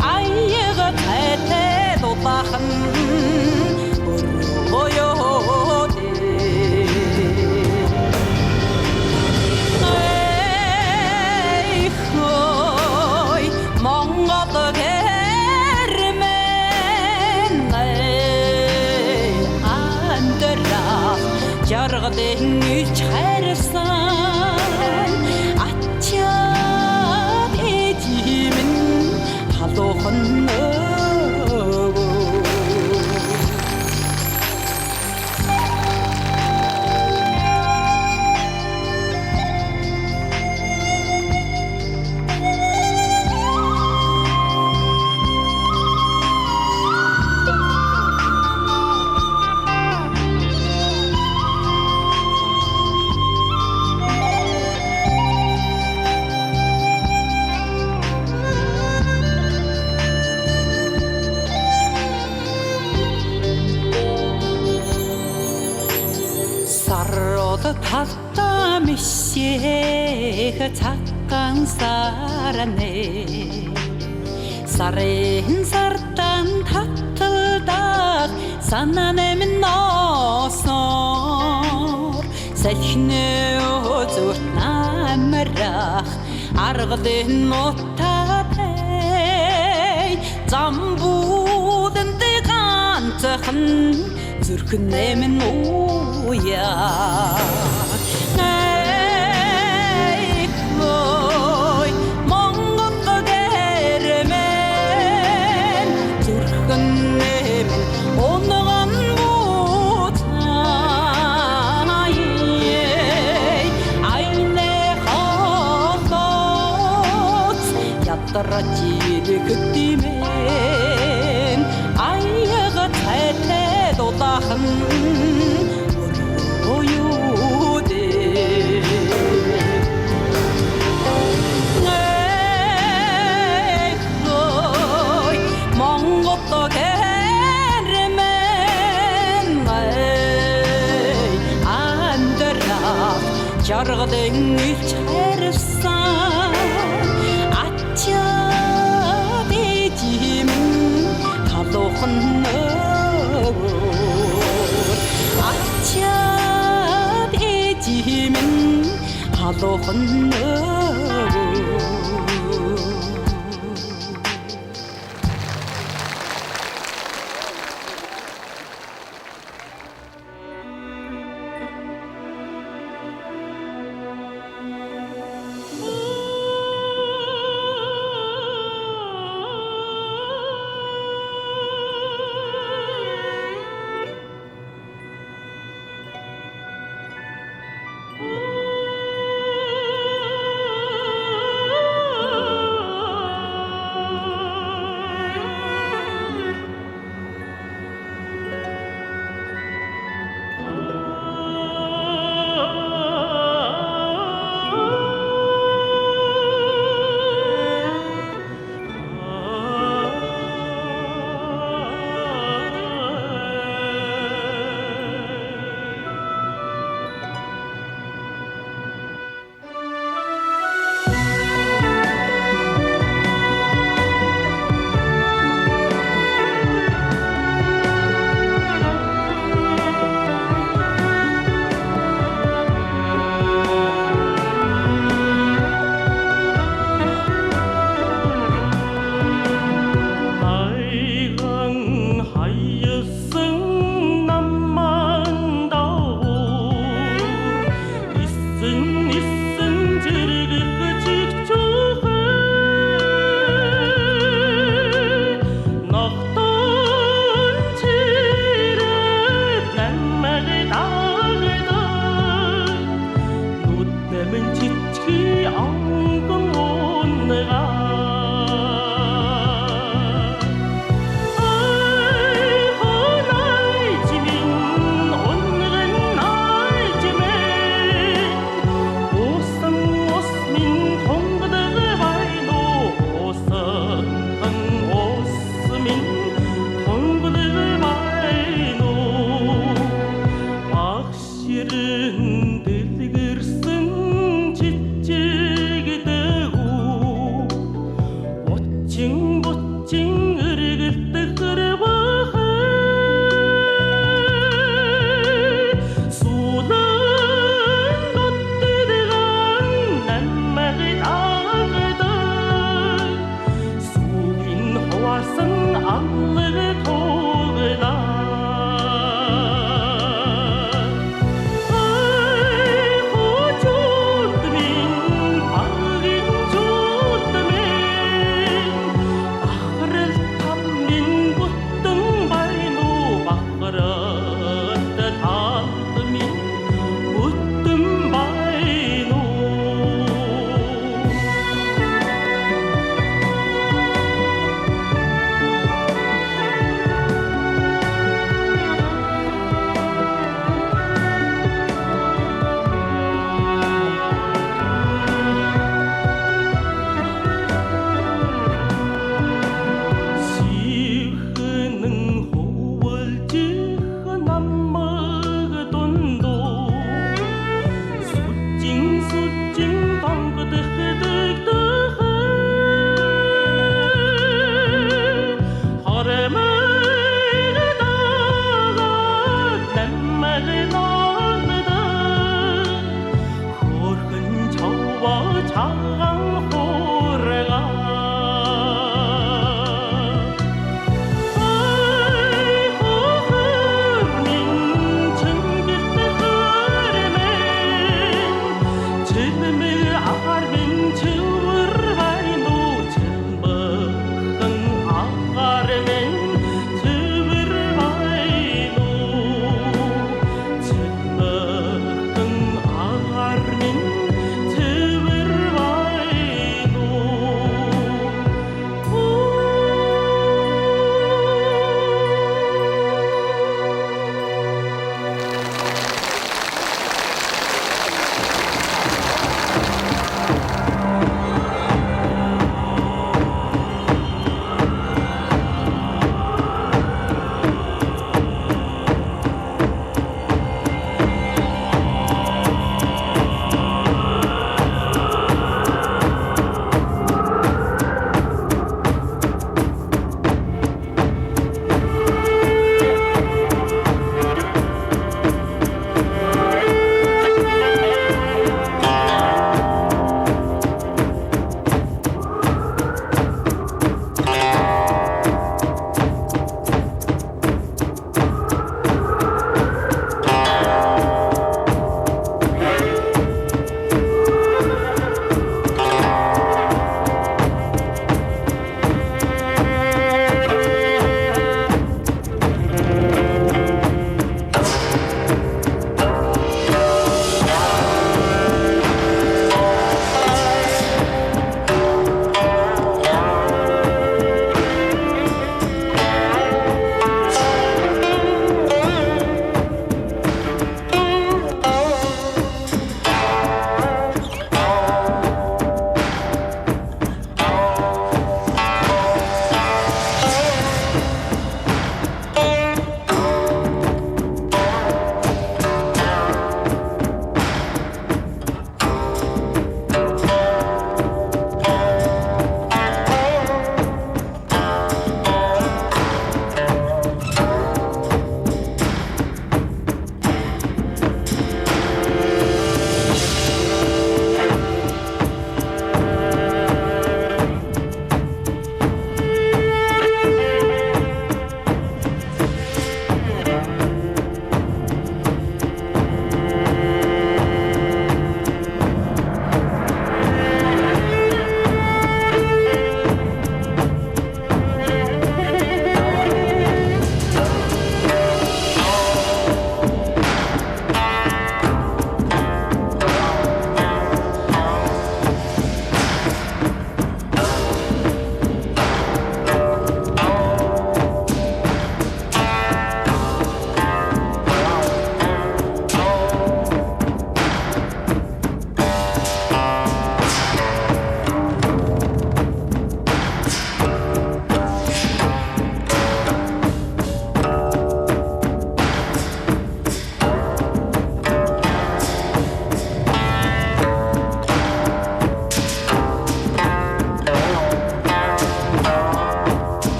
아이가 탈때도 바한 물어요 에이 멍어도 게르면 안 되라 저러거든 이 차례상 또 건너고 탔다 미시가 착강 살았네 사렌 살단 탔들다 산나내면 너서 새히네요 좋나마라 아르거든 못하대 잠부든 때간 한 зүрхэн нэмэн уя эй ой монгол гэрмэн зүрхэн нэмэн онгон мутай айне хавот ятарачид күтимэн аяга тайтай 도다한 오유데 에이 몽고토 게르멘 안더라 저러거든 일차르산 아차 대지민 가도 혼너 아차 대지면 하도 혼나고 Ахрал тамлин бут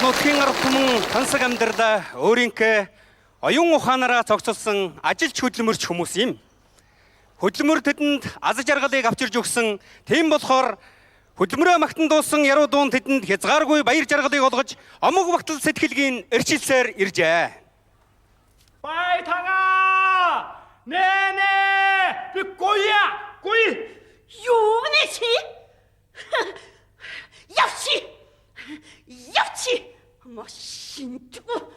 нутгийн ард түмэн тансаг амьдралаа өөрийнхөө оюун ухаанаараа зохицуулсан ажилч хөдөлмөрч хүмүүс юм. Хөдөлмөр тэдэнд аз жаргалыг авчирж өгсөн. Тийм болохоор хөдөлмөрөө магтан дуусан яруу дуун тэдэнд хязгааргүй баяр жаргалыг олгож омог багтал сэтгэлгийн эрчилсээр иржээ. 바이탕아! 네네! 그 꼬이야! 꼬이! 요네시 역시 뭐 신주고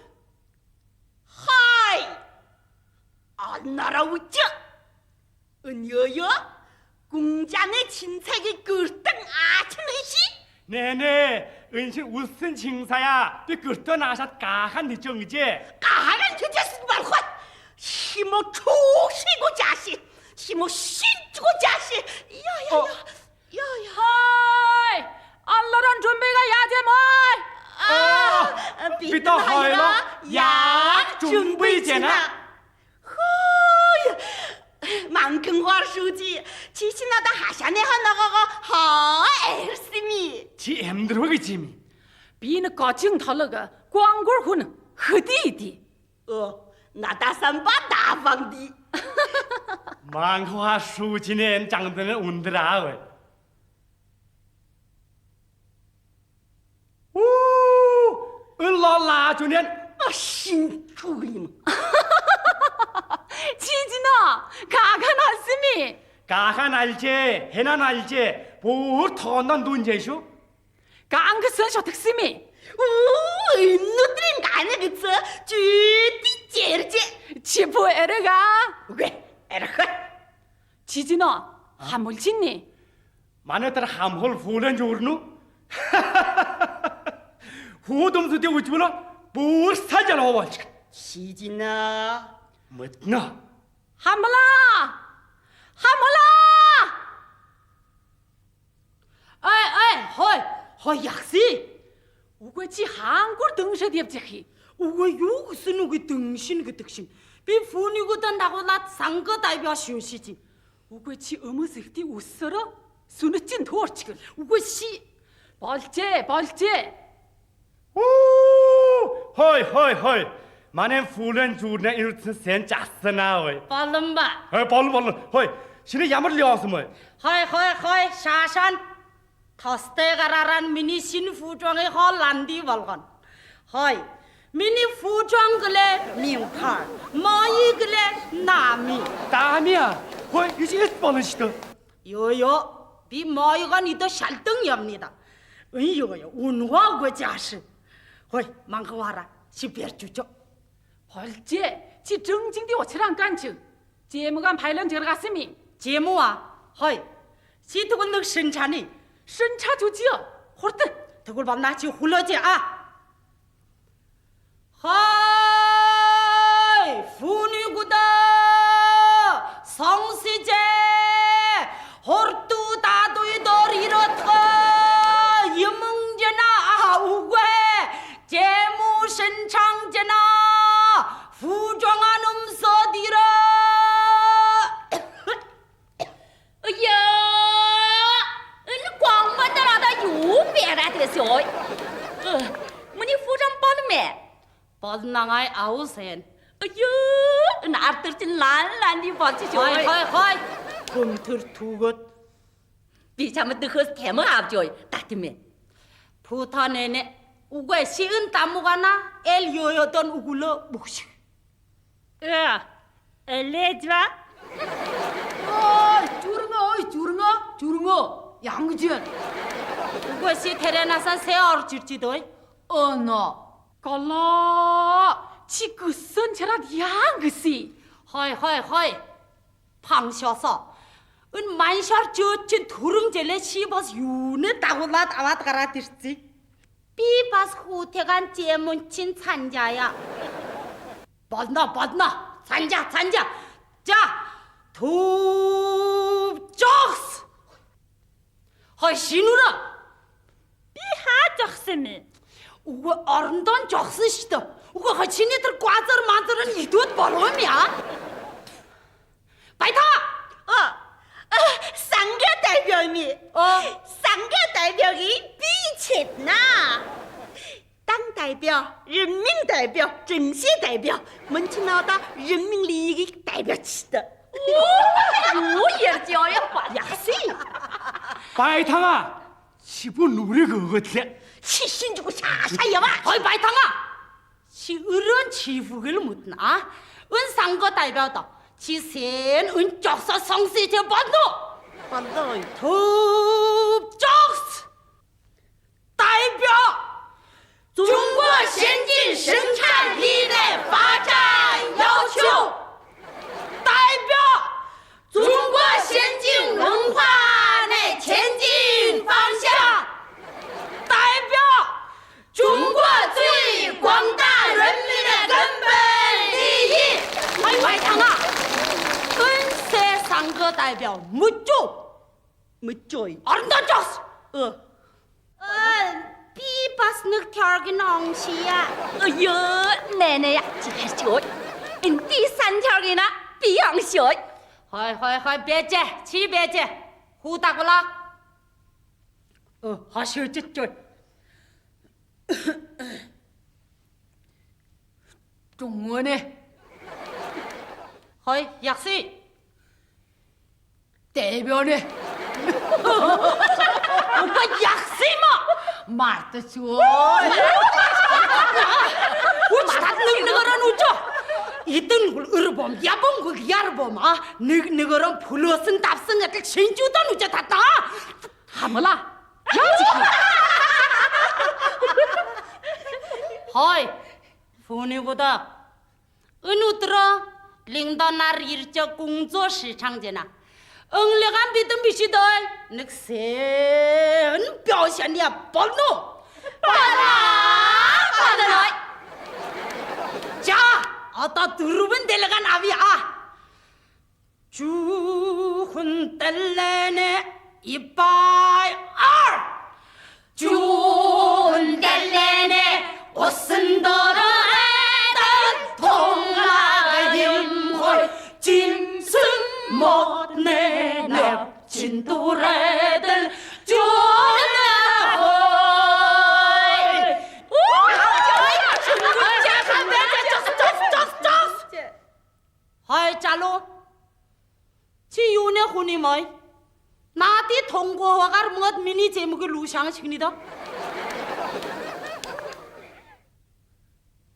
하이 안 날아오죠 은여여 공장의 진색이 끄떡 아치는시 네네! 은신 웃은 징사야! 그 끄떡 나샷 가한 늦정이지? 가하는 주제스 말고 힘어 조시고 자식 힘어 신주고 자식 야야야 하이! 알라란 준비가 야제 뭘! 비터 하이로 약 준비제나? 만큼화 수지 지신하다 하샤네 하나가가 하 열심히 지 힘들어기 지미 비는 거친 털러가 광골 후는 흐디디. 나다산바 나방디 망화 수지는 장드는 운드라 오 은라라 주년 신주임 지진아, 가가 났으미. 가한 알제 해난 알제 보ır 터난 눈제쇼 강그선 쇼득스미. 누드린 가는 그서 주디 제르제 지포 에르가. 왜 에르가 지진아, 하물 짓니? 마네따라 함홀 후len 조르누 후dom수대 우지구나 보ır 사자라 와치 시진아 뭐나 하물라! 허이 약시. 우거지 한골 등셔디업지히. 우가 여기서 누구 등신 그 득신 비분이고도 나고 나 상거代表 쉬우시지 우거지 어머스디 웃어라. 수느찐 도어치글. 우거시 벌제. 오 허이 마넨 후len 조르네 이르튼 센 짜스나 왜 발름바 벌벌 허이 신이 야물 려서 뭐 허이 샤산 터스테가라란 미니 신 fujuang의 헐란디 발건 허이 미니 fujuang 그래 민칼 마이 그래 나미 다미야 허이 이제 벌시다 요요 비 마이가 니도 샬등이옵니다 요요 운화고 자식 허이 망가와라 시베르주죠 벌제. 지 정징디 오치랑 간츠. 제무간 발령 들어갔으미. 제모와 허이 시트군 능 신차니 신차 주지요. 호르트. 더굴 밤나치 훌러지 하이 분이구다 성시제 호르투 다도이돌 이렇다 여멍제나 우괴 제무 신창제나 부정한 음서디라 광만들하다 요배라 됐어 문이 부정 뻔매 뻔나가이 아우센 나르tin 란란디 버치죠 허이 금틀 두것 비참은 뜨거스 대머 앞조이 따뜻매 부탄에네 우괴 시은 따무가나 엘 요요던 우굴러 묵시 엘레드라 주릉어. 양지연. 우괴시 테레나산 세어르 질지도이 어너. 갈라. 지 그선 제라 양그시. 허이 방셔서 은 만셔 저친 두릉젤레 시버스 유네 따고라 따와따가라 들지 비바스 후태간 제문친 산자야 받나 산자 자 도적스 허이 시누라 비하 적스네 우거 어른돈 적스시다 우거 허치니들 과자를 만드는 이돈 벌음이야 바이타 상가 대병이 상가 대병이 비쳤나 딱代表、人民代表、政协代表，们去拿到人民利益的代表去的。我也叫呀，呀是，바이탕아, 집은 우리 그것이야. 치신 주고 샤샤야마. 어이 바이탕아, 지 어른 지부를 못나? 은상거代表的, 지센 은쪽서 성세제 번도, 반도 톱쪽스代表中国先进生产力的发展要求，代表中国先进文化的前进方向，代表中国最广大人民的根本利益。哎，外堂啊，跟这三个代表没做，没追。 아름다웠어. 비바스 늑条기 농시야. 내내야, 지혜쇼. 디 산条기나 비양쇼. 하이, 배제, 지 배제. 후다고라. 하실짓죠. 중원에. 하이, 약시. 대변에. 오빠 약시마. 말도 좋아. 우치 다 늙는 우죠. 이떤 걸 으르봄 야봉 그 야르봄 아 늙는 불러쓴 답승 같은 신주던 우죠 다다. 하물라. 야지키. 하이. 분이보다 은우들어 링더날 일적 공조 시장제나. 응력한 믿음 미시들 늑센 표현이야 번노 받아라. 자, 어따 들으면 될래간 아비야. 주훈 뗄래네 이빠이 알 주훈 뗄래네 옷은 더러 애던 통화가 힘홀 짐승 못내 납친 또래들 존나홀 하이 잘로 지윤의 혼이 뭐이 나한테 통고화가 뭐 미니 제목을 루샹 시그니다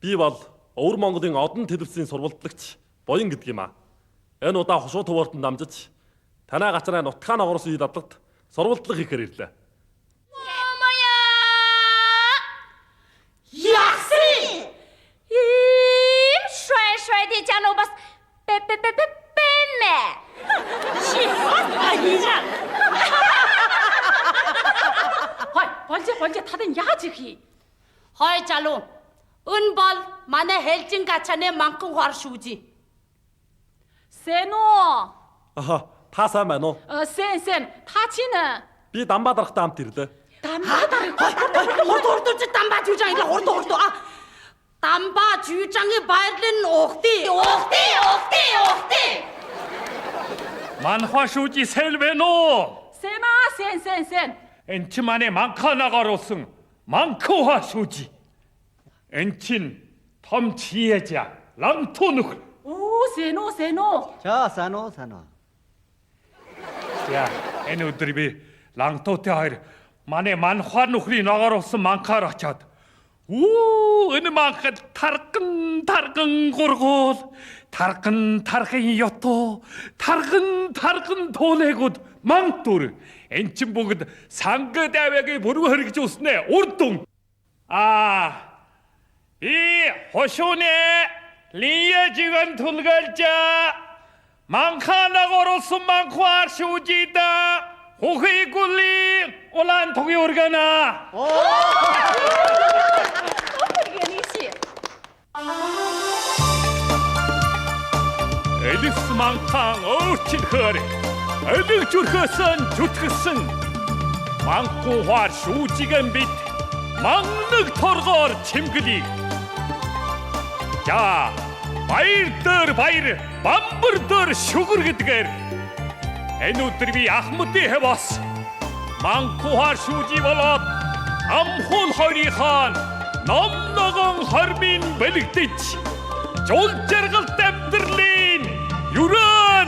Би бол Өвөр Монголын одон төлөвсийн сурвалжлагч Боён гэдэг юм аа. Энэ удаа хошуу төвөртөнд дамжиж танай гацраа нутгаа ногоорс үе дадлагт сурвалжлага хийхээр ирлээ. 약시 이帅的加罗巴斯贝是아니야. 하이 번째 타든 야지기. 하이 잘로 은벌 만에 헬진 가차네 만큼 화르슈지. 세노. Аха, та сайн байна уу? 센 타치는 Би Дамбадархтай хамт ирлээ. ор도 담바 주장이가 ор도 아 담바 주장이 바이든 옥디 만화쇼지 셀베노. 세나 센 엔치만의 망카나가로승 망크화쇼지. 엔친 텀치예자 랑토누글. 오 세노 자, 사노. 야, 에누드리비 랑토테 하이르 만에 만화누글이 나가로서 망카라차드. 우, 어느 망카 타르끈 고르고 타르끈 요토 타르끈 도네고 망토르 엔친 보그 상거대회에 보르고 흐르기 좋으네 오르동. 이 호쇼네 리에 지간 tulgal자 망카나고로서 망쿠아 쇼지다 호헤이 굴리 올란 통이 오르가나. 엘리스 망캉 어친 허리 엘릭 줄허선 주트슨 망쿠화 쇼지간 빛 망늑 торгоор чимгэли. За, баяр дээр баяр, бамбар дээр шүгэр гэдгээр энэ өдөр би Ахмадын хэвас Манкухаар шүүжи болоод Амхул хоёрынхаа номногон хормын бэлэгдэж жол жаргалт амьдралын юраяа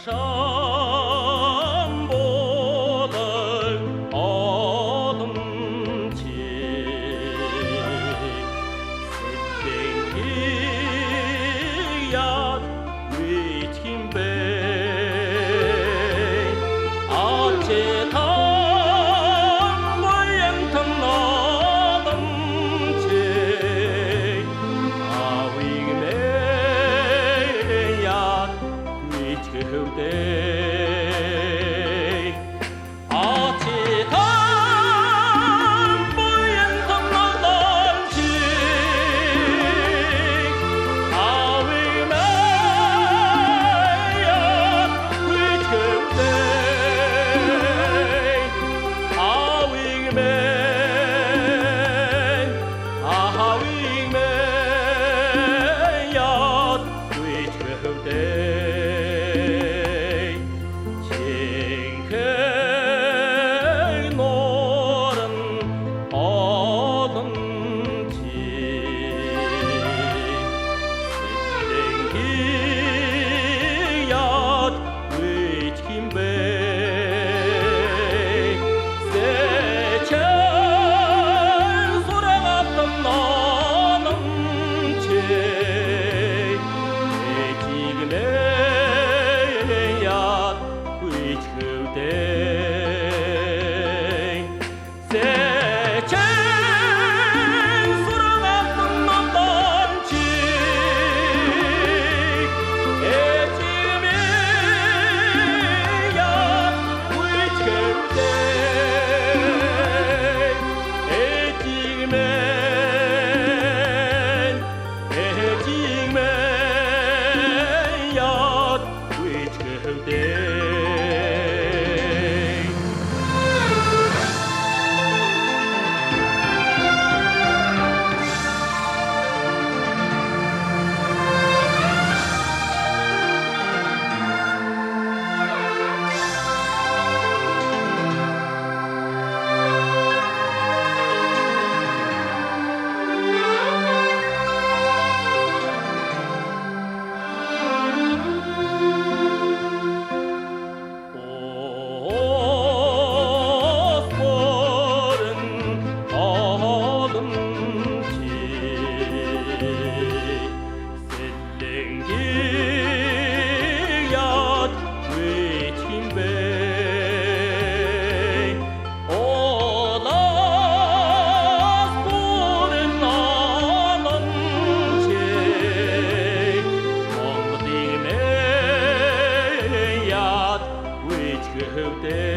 шам болар одом чи сэтэнги яд үйтхим бэ Hövde